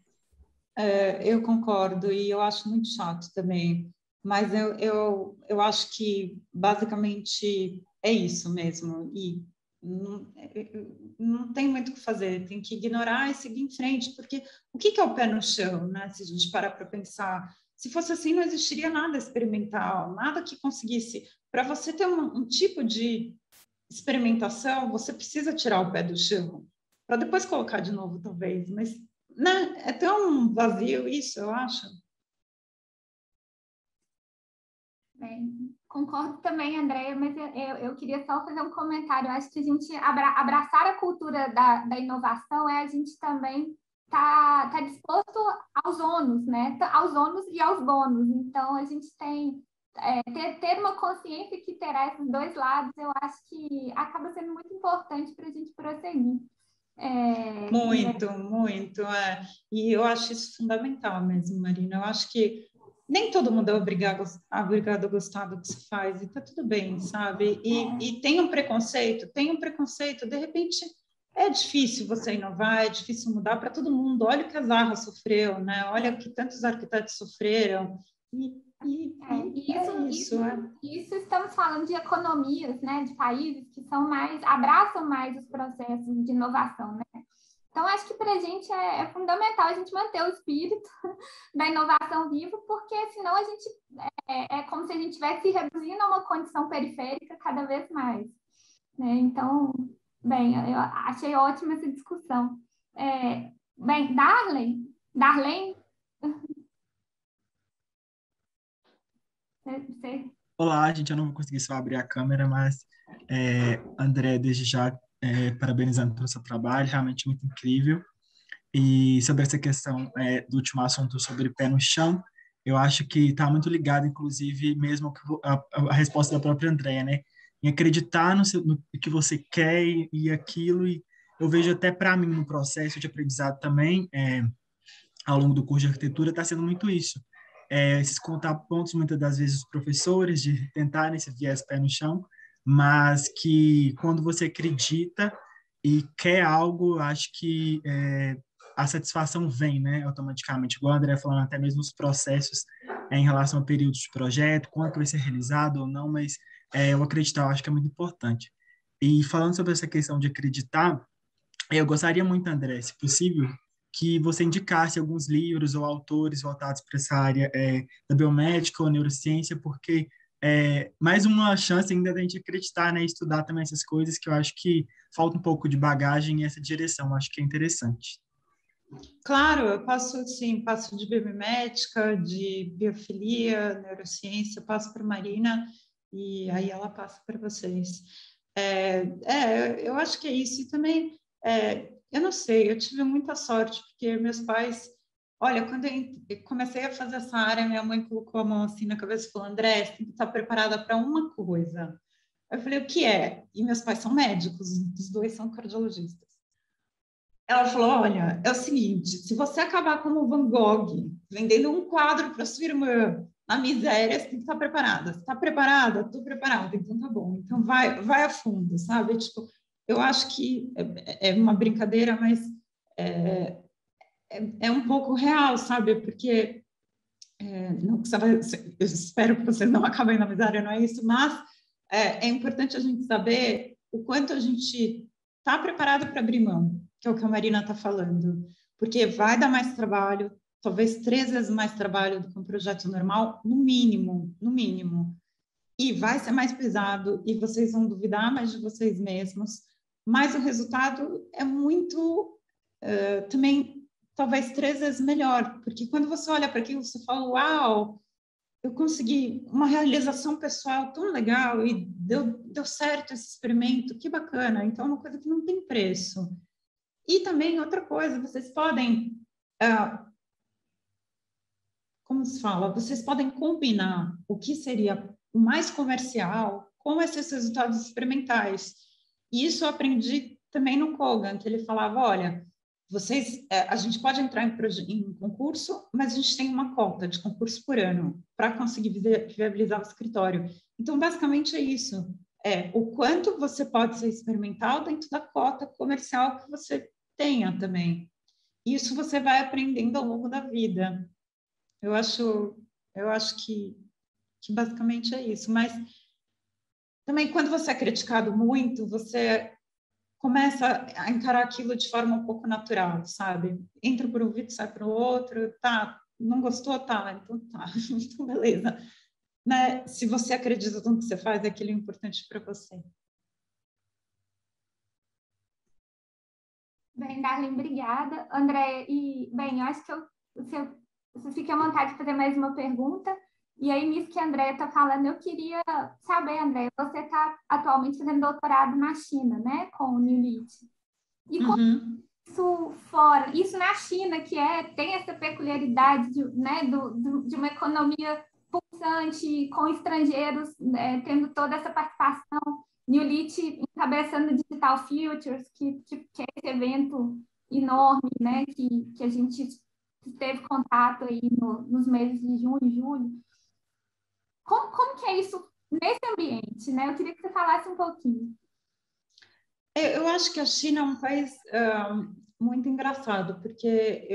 Eu concordo e eu acho muito chato também, mas eu acho que basicamente é isso mesmo e não tem muito o que fazer, tem que ignorar e seguir em frente, porque o que é o pé no chão, né? Se a gente parar para pensar, se fosse assim não existiria nada experimental, nada que conseguisse, para você ter um tipo de experimentação, você precisa tirar o pé do chão, para depois colocar de novo talvez, mas né? É tão vazio isso, eu acho. Bem, concordo também, Andréia, mas eu queria só fazer um comentário. Eu acho que a gente abraçar a cultura da inovação a gente também tá disposto aos ônus, né? Aos ônus e aos bônus. Então, a gente tem ter uma consciência que terá esses dois lados, eu acho que acaba sendo muito importante para a gente prosseguir. Muito. E eu acho isso fundamental mesmo, Marina. Eu acho que nem todo mundo é obrigado a gostar do que se faz, e tá tudo bem, sabe? E tem um preconceito, de repente é difícil você inovar, é difícil mudar para todo mundo. Olha o que a Zaha sofreu, né? Olha o que tantos arquitetos sofreram. Isso estamos falando de economias, né, de países que são mais, abraçam mais os processos de inovação, né? Então, acho que para a gente é fundamental a gente manter o espírito da inovação vivo, porque senão a gente é como se a gente estivesse reduzindo a uma condição periférica cada vez mais, né? Então, bem, eu achei ótima essa discussão. Bem, Darlene, você... Olá, gente, eu não vou conseguir só abrir a câmera, mas André, desde já, parabenizando pelo seu trabalho, realmente muito incrível. E sobre essa questão do último assunto sobre pé no chão, eu acho que está muito ligado, inclusive, mesmo a resposta da própria Andréa, né? Em acreditar no que você quer e aquilo, e eu vejo até para mim no processo de aprendizado também, ao longo do curso de arquitetura, está sendo muito isso. Esses contrapontos, muitas das vezes, os professores, de tentar nesse viés pé no chão, mas que quando você acredita e quer algo, acho que a satisfação vem, né, automaticamente. Igual a André falando, até mesmo os processos em relação a períodos de projeto, quanto vai ser realizado ou não, mas eu acreditar, eu acho que é muito importante. E falando sobre essa questão de acreditar, eu gostaria muito, André, se possível, que você indicasse alguns livros ou autores voltados para essa área da biomédica ou neurociência, porque mais uma chance ainda da gente acreditar, né, estudar também essas coisas, que eu acho que falta um pouco de bagagem nessa direção, eu acho que é interessante. Claro, eu passo, sim, passo de biomimética, de biofilia, neurociência, eu passo para a Marina e aí ela passa para vocês. Eu acho que é isso. E também, eu não sei, eu tive muita sorte, porque meus pais... Olha, quando eu comecei a fazer essa área, minha mãe colocou a mão assim na cabeça e falou, André, você tem que estar preparada para uma coisa. Eu falei, o que é? E meus pais são médicos, os dois são cardiologistas. Ela falou, olha, é o seguinte, se você acabar como Van Gogh, vendendo um quadro para sua irmã na miséria, você tem que estar preparada. Você está preparada? Estou preparada, então tá bom. Então vai a fundo, sabe? Tipo, eu acho que é uma brincadeira, mas é um pouco real, sabe? Porque não, eu espero que vocês não acabem na miséria, não é isso, mas é importante a gente saber o quanto a gente está preparado para abrir mão, que é o que a Marina está falando, porque vai dar mais trabalho, talvez 3 vezes mais trabalho do que um projeto normal, no mínimo, e vai ser mais pesado, e vocês vão duvidar mais de vocês mesmos, mas o resultado é muito, também, talvez 3 vezes melhor, porque quando você olha para aquilo, você fala, uau, eu consegui uma realização pessoal tão legal e deu certo esse experimento, que bacana. Então, é uma coisa que não tem preço. E também, outra coisa, vocês podem, como se fala, vocês podem combinar o que seria o mais comercial com esses resultados experimentais. E isso eu aprendi também no Kogan, que ele falava, olha, a gente pode entrar em concurso, mas a gente tem uma cota de concurso por ano para conseguir viabilizar o escritório. Então, basicamente é isso. O quanto você pode ser experimental dentro da cota comercial que você tenha também. Isso você vai aprendendo ao longo da vida. Eu acho que basicamente é isso. Mas também, quando você é criticado muito, você começa a encarar aquilo de forma um pouco natural, sabe? Entra por um ouvido, sai por outro, tá, não gostou, tá, então tá, então beleza. Né? Se você acredita no que você faz, aquilo é importante para você. Bem, Darlene, obrigada. André, bem, eu acho que você fica à vontade de fazer mais uma pergunta. E aí, nisso que a Andréia está falando, eu queria saber, Andréia, você está atualmente fazendo doutorado na China, né, com o NIULIT. E como isso na China, que tem essa peculiaridade de uma economia pulsante, com estrangeiros, tendo toda essa participação, NIULIT encabeçando Digital Futures, que é esse evento enorme, né, que a gente teve contato aí nos meses de junho e julho. Como que é isso nesse ambiente, né? Eu queria que você falasse um pouquinho. Eu acho que a China é um país muito engraçado, porque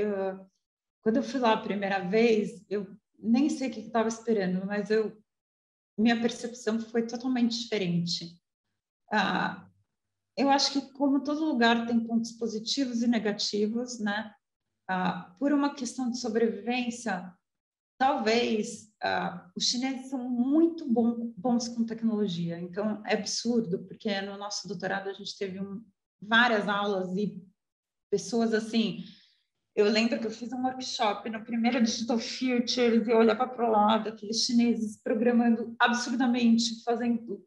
quando eu fui lá a primeira vez, eu nem sei o que estava esperando, mas minha percepção foi totalmente diferente. Ah, eu acho que, como todo lugar tem pontos positivos e negativos, né? Por uma questão de sobrevivência, talvez os chineses são muito bons com tecnologia. Então, é absurdo, porque no nosso doutorado a gente teve várias aulas e pessoas assim. Eu lembro que eu fiz um workshop no primeiro Digital Futures e eu olhava para o lado, aqueles chineses programando absurdamente, fazendo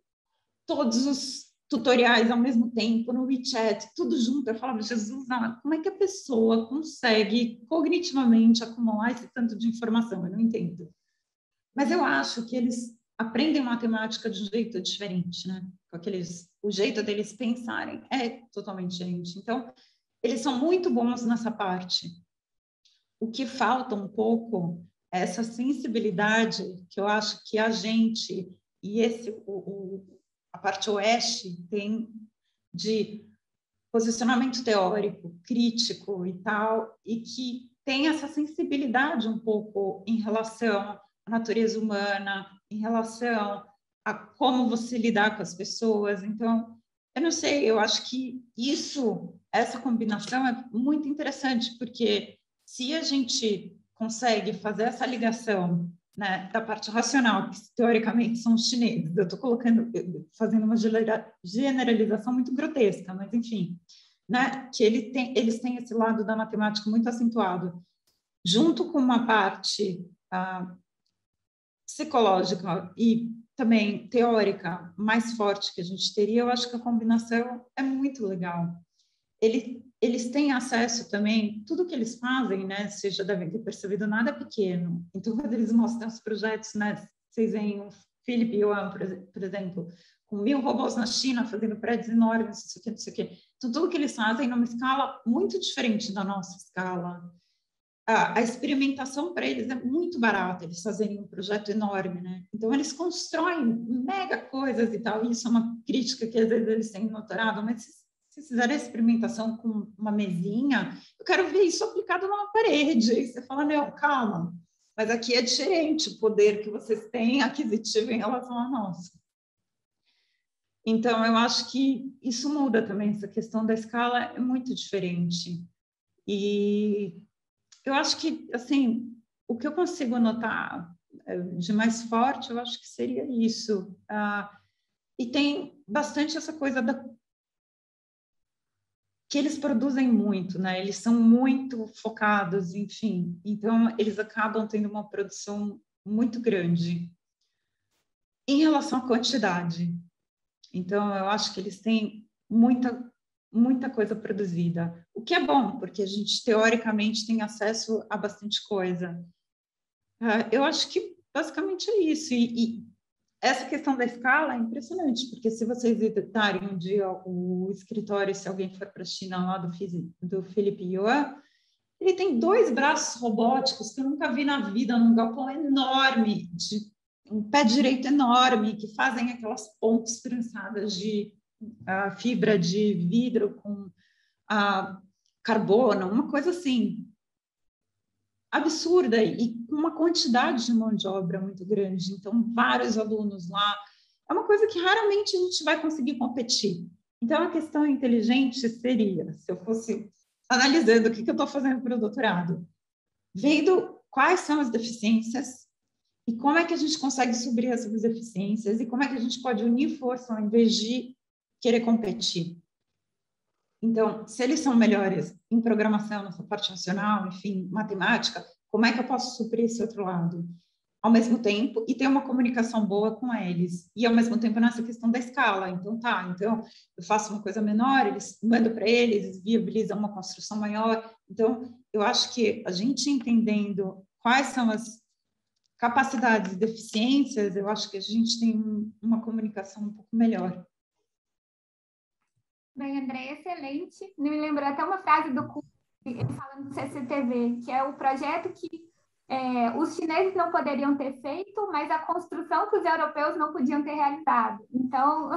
todos os tutoriais ao mesmo tempo, no WeChat, tudo junto. Eu falava, Jesus, como é que a pessoa consegue cognitivamente acumular esse tanto de informação? Eu não entendo. Mas eu acho que eles aprendem matemática de um jeito diferente, né? O jeito deles pensarem é totalmente diferente. Então, eles são muito bons nessa parte. O que falta um pouco é essa sensibilidade que eu acho que a gente e a parte oeste tem de posicionamento teórico, crítico e tal, e que tem essa sensibilidade um pouco em relação à natureza humana, em relação a como você lidar com as pessoas. Então, eu não sei, eu acho que essa combinação é muito interessante, porque se a gente consegue fazer essa ligação, né, da parte racional, que teoricamente são os chineses, eu estou fazendo uma generalização muito grotesca, mas enfim, né, que eles têm esse lado da matemática muito acentuado, junto com uma parte psicológica e também teórica mais forte que a gente teria, eu acho que a combinação é muito legal. Eles têm acesso também, tudo que eles fazem, né? Vocês já devem ter percebido, nada é pequeno. Então, quando eles mostram os projetos, né? Vocês veem o Philip Yuan, por exemplo, com 1000 robôs na China, fazendo prédios enormes, não sei o que, não sei o que. Então, tudo que eles fazem numa escala muito diferente da nossa escala. A experimentação para eles é muito barata, eles fazerem um projeto enorme, né? Então, eles constroem mega coisas e tal, e isso é uma crítica que às vezes eles têm notorado, mas se fizerem a experimentação com uma mesinha, eu quero ver isso aplicado numa parede. E você fala, não, calma, mas aqui é diferente o poder que vocês têm aquisitivo em relação a nós. Então, eu acho que isso muda também, essa questão da escala é muito diferente. E eu acho que, assim, o que eu consigo notar de mais forte, eu acho que seria isso. E tem bastante essa coisa que eles produzem muito, né? Eles são muito focados, enfim. Então, eles acabam tendo uma produção muito grande. Em relação à quantidade, então, eu acho que eles têm muita coisa produzida, o que é bom, porque a gente, teoricamente, tem acesso a bastante coisa. Eu acho que, basicamente, é isso. E essa questão da escala é impressionante, porque se vocês visitarem um dia o escritório, se alguém for para a China, lá do Philip Yuan, ele tem 2 braços robóticos que eu nunca vi na vida, num galpão enorme, um pé direito enorme, que fazem aquelas pontes trançadas de fibra de vidro com carbono, uma coisa assim absurda e com uma quantidade de mão de obra muito grande. Então, vários alunos lá. É uma coisa que raramente a gente vai conseguir competir. Então, a questão inteligente seria, se eu fosse analisando o que eu estou fazendo para o doutorado, vendo quais são as deficiências e como é que a gente consegue suprir essas deficiências e como é que a gente pode unir força ao invés de querer competir. Então, se eles são melhores em programação, nessa parte racional, enfim, matemática, como é que eu posso suprir esse outro lado? Ao mesmo tempo, e ter uma comunicação boa com eles. E, ao mesmo tempo, nessa questão da escala. Então, então, eu faço uma coisa menor, eles mandam para eles viabilizam uma construção maior. Então, eu acho que a gente entendendo quais são as capacidades e deficiências, eu acho que a gente tem uma comunicação um pouco melhor. Bem, André, excelente. Me lembrou até uma frase do curso, ele falando do CCTV, que é o projeto que os chineses não poderiam ter feito, mas a construção que os europeus não podiam ter realizado. Então,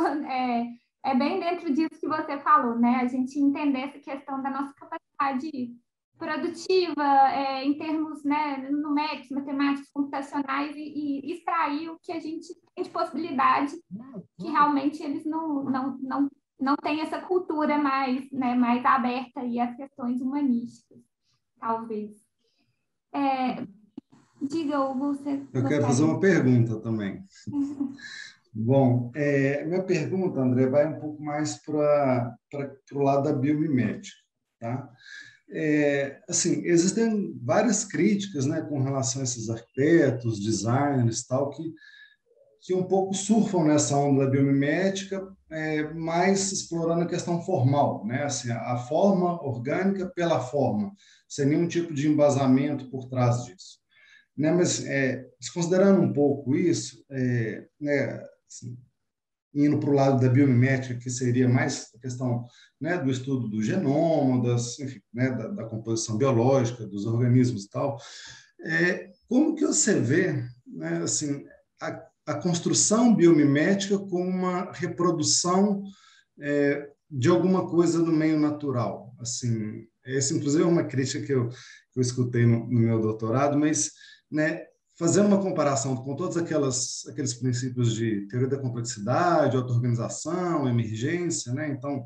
é bem dentro disso que você falou, né? A gente entender essa questão da nossa capacidade produtiva, em termos, né, numéricos, matemáticos, computacionais, e extrair o que a gente tem de possibilidade, que realmente eles não têm essa cultura mais, né, mais aberta aí às questões humanísticas, talvez. Diga, Hugo, você... Eu quero fazer uma pergunta também. Bom, minha pergunta, André, vai um pouco mais para o lado da biomimética, tá? Assim, existem várias críticas, né, com relação a esses arquitetos, designers, tal, que um pouco surfam nessa onda da biomimética, mais explorando a questão formal, né, assim, a forma orgânica pela forma, sem nenhum tipo de embasamento por trás disso, né? Mas, desconsiderando um pouco isso, né, assim, indo para o lado da biomimética, que seria mais a questão, né, do estudo do genoma, enfim, né, da composição biológica dos organismos e tal, como que você vê, né, assim, a construção biomimética como uma reprodução de alguma coisa no meio natural? Assim, essa, inclusive, é uma crítica que eu escutei no meu doutorado, mas, né, fazendo uma comparação com todos aqueles princípios de teoria da complexidade, auto-organização, emergência, né? Então,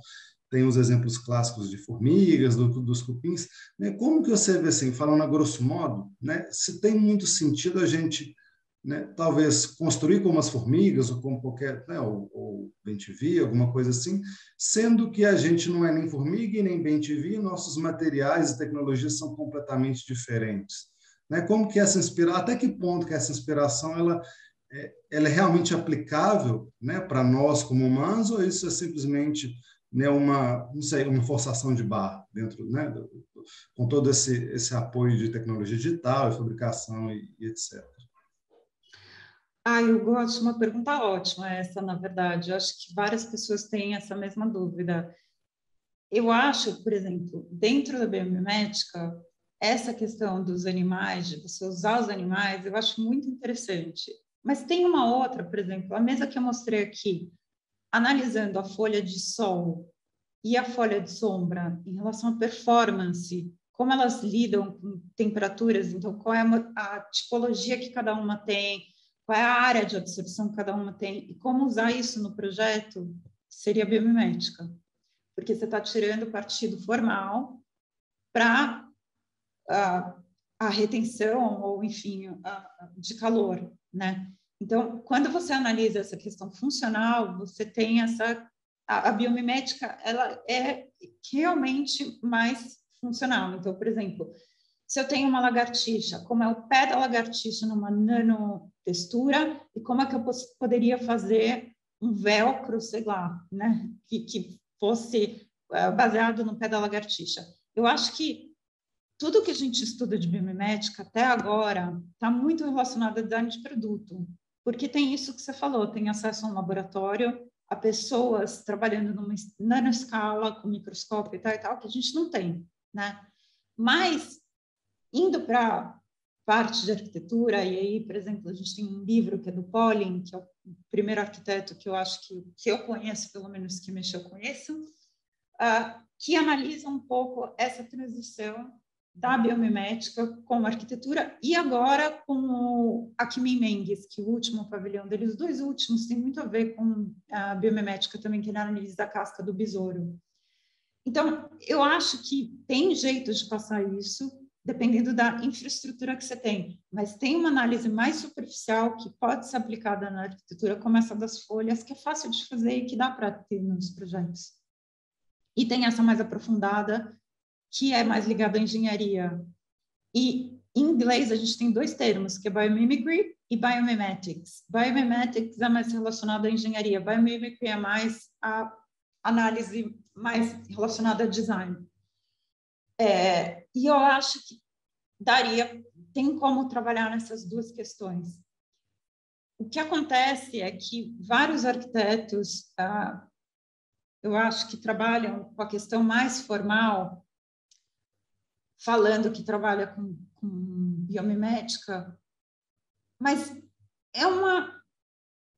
tem os exemplos clássicos de formigas, dos cupins, né? Como que você vê, assim, falando a grosso modo, né, se tem muito sentido a gente, né, talvez construir como as formigas, ou como qualquer, né, ou bem-te-vi, alguma coisa assim, sendo que a gente não é nem formiga e nem bem-te-vi, nossos materiais e tecnologias são completamente diferentes, né? Como que até que ponto que essa inspiração ela é realmente aplicável, né, para nós como humanos, ou isso é simplesmente, né, não sei, uma forçação de barra dentro, né, com todo esse apoio de tecnologia digital, fabricação e etc. Eu gosto, uma pergunta ótima essa, na verdade. Eu acho que várias pessoas têm essa mesma dúvida. Eu acho, por exemplo, dentro da biomimética, essa questão dos animais, de você usar os animais, eu acho muito interessante. Mas tem uma outra, por exemplo, a mesa que eu mostrei aqui, analisando a folha de sol e a folha de sombra em relação à performance, como elas lidam com temperaturas, então qual é a tipologia que cada uma tem, qual é a área de absorção que cada uma tem, e como usar isso no projeto, seria biomimética. Porque você está tirando partido formal para a retenção, ou enfim, de calor, né? Então, quando você analisa essa questão funcional, você tem a biomimética, ela é realmente mais funcional. Então, por exemplo, se eu tenho uma lagartixa, como é o pé da lagartixa numa nanotextura, e como é que eu poderia fazer um velcro, sei lá, né, que fosse baseado no pé da lagartixa. Eu acho que tudo que a gente estuda de biomimética até agora está muito relacionado a design de produto, porque tem isso que você falou, tem acesso a um laboratório, a pessoas trabalhando numa nanoescala, com microscópio e tal, que a gente não tem, né? Mas, indo para parte de arquitetura, e aí, por exemplo, a gente tem um livro que é do Pauling, que é o primeiro arquiteto que eu acho que eu conheço, pelo menos que mexeu com isso, que analisa um pouco essa transição da biomimética com a arquitetura, e agora com o Aquimin Mengues, que o último pavilhão dele, os dois últimos, tem muito a ver com a biomimética também, que ele analisa a casca do besouro. Então, eu acho que tem jeito de passar isso, dependendo da infraestrutura que você tem, mas tem uma análise mais superficial que pode ser aplicada na arquitetura, como essa das folhas, que é fácil de fazer e que dá para ter nos projetos. E tem essa mais aprofundada, que é mais ligada à engenharia. E em inglês a gente tem dois termos, que é biomimicry e biomimetics. Biomimetics é mais relacionado à engenharia, biomimicry é mais a análise mais relacionada a design. E eu acho que tem como trabalhar nessas duas questões. O que acontece é que vários arquitetos, eu acho que trabalham com a questão mais formal, falando que trabalha com biomimética, mas é uma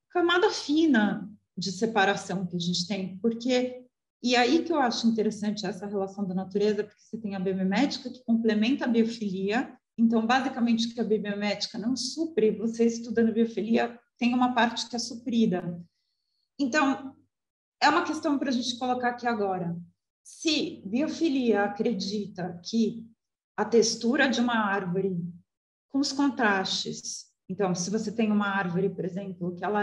camada fina de separação que a gente tem, porque... E aí que eu acho interessante essa relação da natureza, porque você tem a biomimética que complementa a biofilia. Então, basicamente, o que a biomimética não supre, você estudando biofilia, tem uma parte que é suprida. Então, é uma questão para a gente colocar aqui agora. Se biofilia acredita que a textura de uma árvore com os contrastes, então, se você tem uma árvore, por exemplo, que ela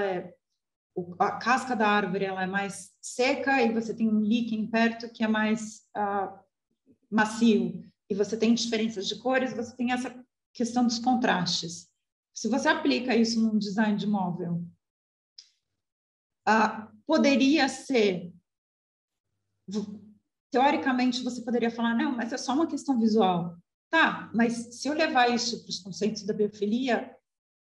a casca da árvore ela é mais seca e você tem um líquen perto que é mais macio, e você tem diferenças de cores, você tem essa questão dos contrastes. Se você aplica isso num design de móvel, poderia ser... Teoricamente, você poderia falar, não, mas é só uma questão visual. Tá, mas se eu levar isso para os conceitos da biofilia,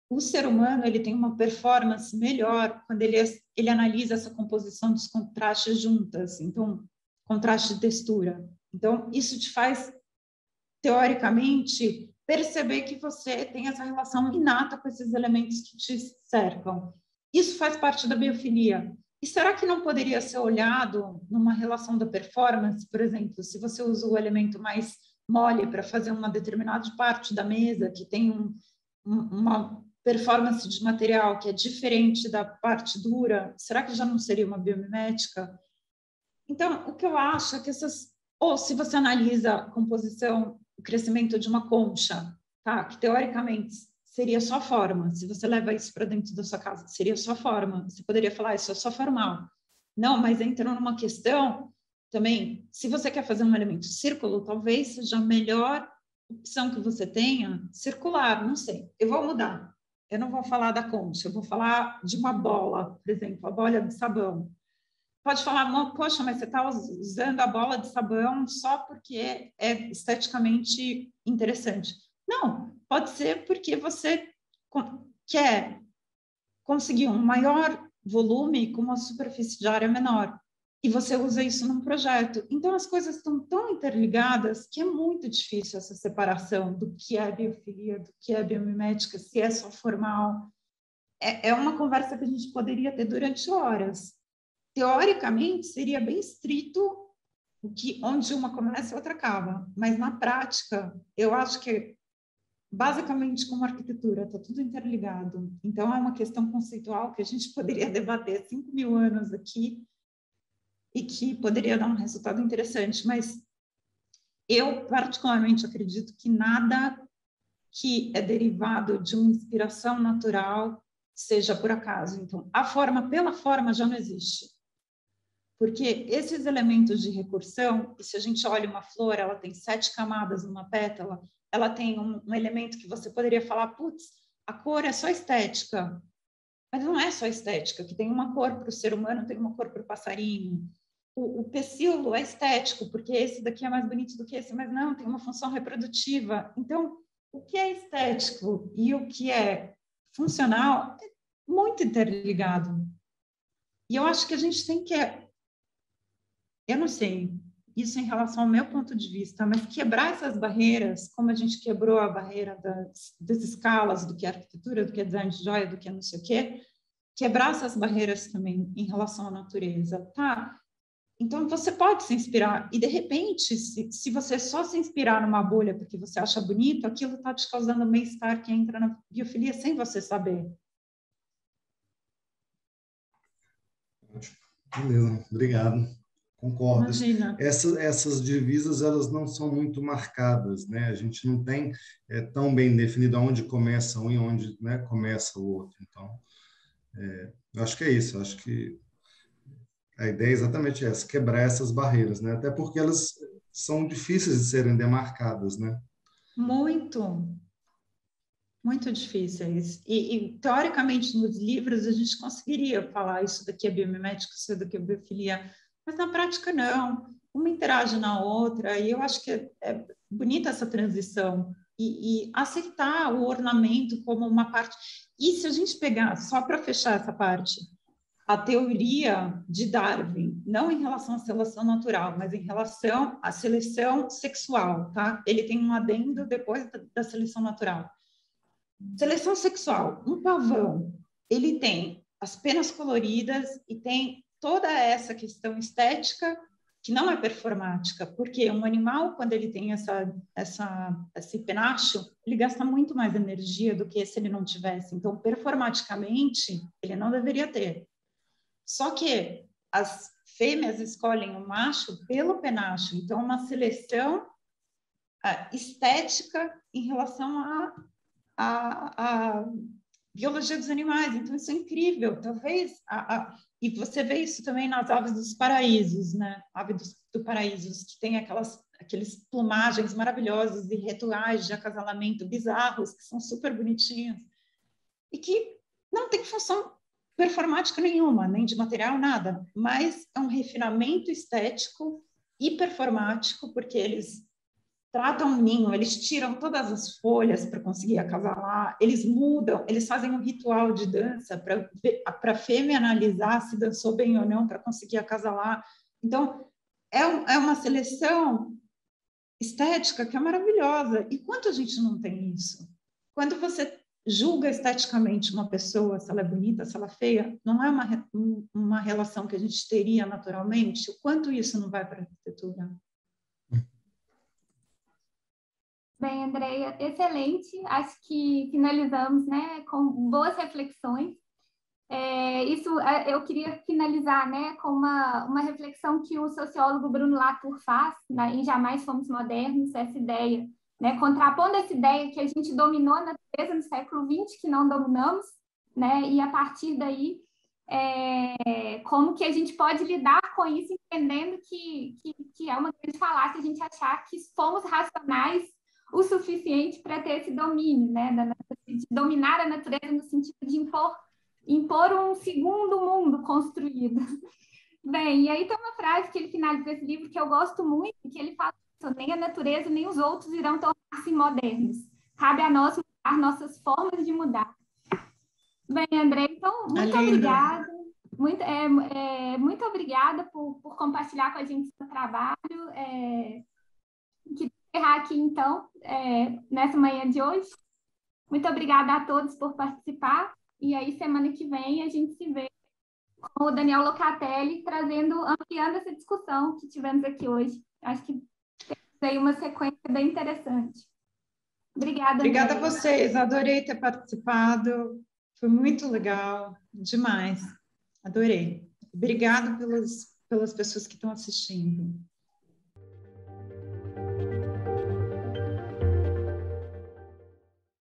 o ser humano ele tem uma performance melhor quando ele analisa essa composição dos contrastes juntas, então, contraste de textura. Então, isso te faz, teoricamente, perceber que você tem essa relação inata com esses elementos que te cercam. Isso faz parte da biofilia. E será que não poderia ser olhado numa relação da performance? Por exemplo, se você usa o elemento mais mole para fazer uma determinada parte da mesa, que tem uma performance de material que é diferente da parte dura, será que já não seria uma biomimética? Então, o que eu acho é que ou se você analisa a composição, o crescimento de uma concha, tá? Que teoricamente seria só forma, se você leva isso para dentro da sua casa, seria só forma, você poderia falar, isso é só formal. Não, mas entra numa questão também, se você quer fazer um elemento círculo, talvez seja a melhor opção que você tenha, circular, não sei, eu vou mudar. Eu não vou falar da concha, eu vou falar de uma bola, por exemplo, a bola de sabão. Pode falar, poxa, mas você está usando a bola de sabão só porque é esteticamente interessante. Não, pode ser porque você quer conseguir um maior volume com uma superfície de área menor. E você usa isso num projeto. Então, as coisas estão tão interligadas que é muito difícil essa separação do que é biofilia, do que é biomimética, se é só formal. É uma conversa que a gente poderia ter durante horas. Teoricamente, seria bem estrito onde uma começa e a outra acaba. Mas, na prática, eu acho que, basicamente, como arquitetura, está tudo interligado. Então, é uma questão conceitual que a gente poderia debater 5.000 anos aqui, e que poderia dar um resultado interessante, mas eu particularmente acredito que nada que é derivado de uma inspiração natural seja por acaso. Então, a forma pela forma já não existe. Porque esses elementos de recursão, e se a gente olha uma flor, ela tem 7 camadas numa pétala, ela tem um elemento que você poderia falar, putz, a cor é só estética. Mas não é só estética, que tem uma cor para o ser humano, tem uma cor para o passarinho. O pecíolo é estético, porque esse daqui é mais bonito do que esse, mas não, tem uma função reprodutiva. Então, o que é estético e o que é funcional é muito interligado. E eu acho que a gente tem que, eu não sei, isso em relação ao meu ponto de vista, mas quebrar essas barreiras, como a gente quebrou a barreira das escalas, do que é arquitetura, do que é design de joia, do que é não sei o quê, quebrar essas barreiras também em relação à natureza, tá? Então, você pode se inspirar, e de repente, se você só se inspirar numa bolha porque você acha bonito, aquilo está te causando um bem-estar que entra na biofilia sem você saber. Beleza, obrigado. Concordo. Imagina. Essas divisas, elas não são muito marcadas, né? A gente não tem tão bem definido onde começa um e onde, né, começa o outro. Então, eu acho que é isso. Eu acho que a ideia é exatamente essa, quebrar essas barreiras, né? Até porque elas são difíceis de serem demarcadas, né? Muito, muito difíceis. E teoricamente, nos livros, a gente conseguiria falar isso daqui é biomimética, isso daqui é biofilia, mas na prática não. Uma interage na outra, e eu acho que é bonita essa transição. E aceitar o ornamento como uma parte. E se a gente pegar, só para fechar essa parte, a teoria de Darwin, não em relação à seleção natural, mas em relação à seleção sexual, tá? Ele tem um adendo depois da seleção natural. Seleção sexual, um pavão, ele tem as penas coloridas e tem toda essa questão estética que não é performática, porque um animal, quando ele tem esse penacho, ele gasta muito mais energia do que se ele não tivesse. Então, performaticamente, ele não deveria ter. Só que as fêmeas escolhem o macho pelo penacho. Então, uma seleção estética em relação à biologia dos animais. Então, isso é incrível. Talvez... E você vê isso também nas aves dos paraísos, né? Aves do paraísos, que tem aqueles plumagens maravilhosos e rituais de acasalamento bizarros, que são super bonitinhos, e que não tem função performática nenhuma, nem de material, nada, mas é um refinamento estético e performático, porque eles tratam o ninho, eles tiram todas as folhas para conseguir acasalar, eles mudam, eles fazem um ritual de dança para a fêmea analisar se dançou bem ou não para conseguir acasalar. Então, é uma seleção estética que é maravilhosa. E quanto a gente não tem isso? Quando você julga esteticamente uma pessoa, se ela é bonita, se ela é feia, não é uma relação que a gente teria naturalmente? O quanto isso não vai para a arquitetura? Bem, Andreia, excelente. Acho que finalizamos, né, com boas reflexões. Eu queria finalizar, né, com uma reflexão que o sociólogo Bruno Latour faz, né, em Jamais Fomos Modernos, essa ideia, né, contrapondo essa ideia que a gente dominou a natureza no século XX, que não dominamos, né, e a partir daí, como que a gente pode lidar com isso, entendendo que é uma grande falácia a gente achar que fomos racionais o suficiente para ter esse domínio, né, de dominar a natureza no sentido de impor um segundo mundo construído. Bem, e aí tem uma frase que ele finaliza esse livro que eu gosto muito, que ele fala: nem a natureza nem os outros irão tornar-se modernos. Cabe a nós mudar nossas formas de mudar. Bem, André, então, muito obrigada. Muito obrigada por compartilhar com a gente o seu trabalho. Queria encerrar aqui, então, nessa manhã de hoje. Muito obrigada a todos por participar. E aí, semana que vem, a gente se vê com o Daniel Locatelli, ampliando essa discussão que tivemos aqui hoje. Acho que tem uma sequência bem interessante. Obrigada, Obrigada Andréia. a vocês, adorei ter participado. Foi muito legal, demais. Adorei. Obrigado pelas pessoas que estão assistindo.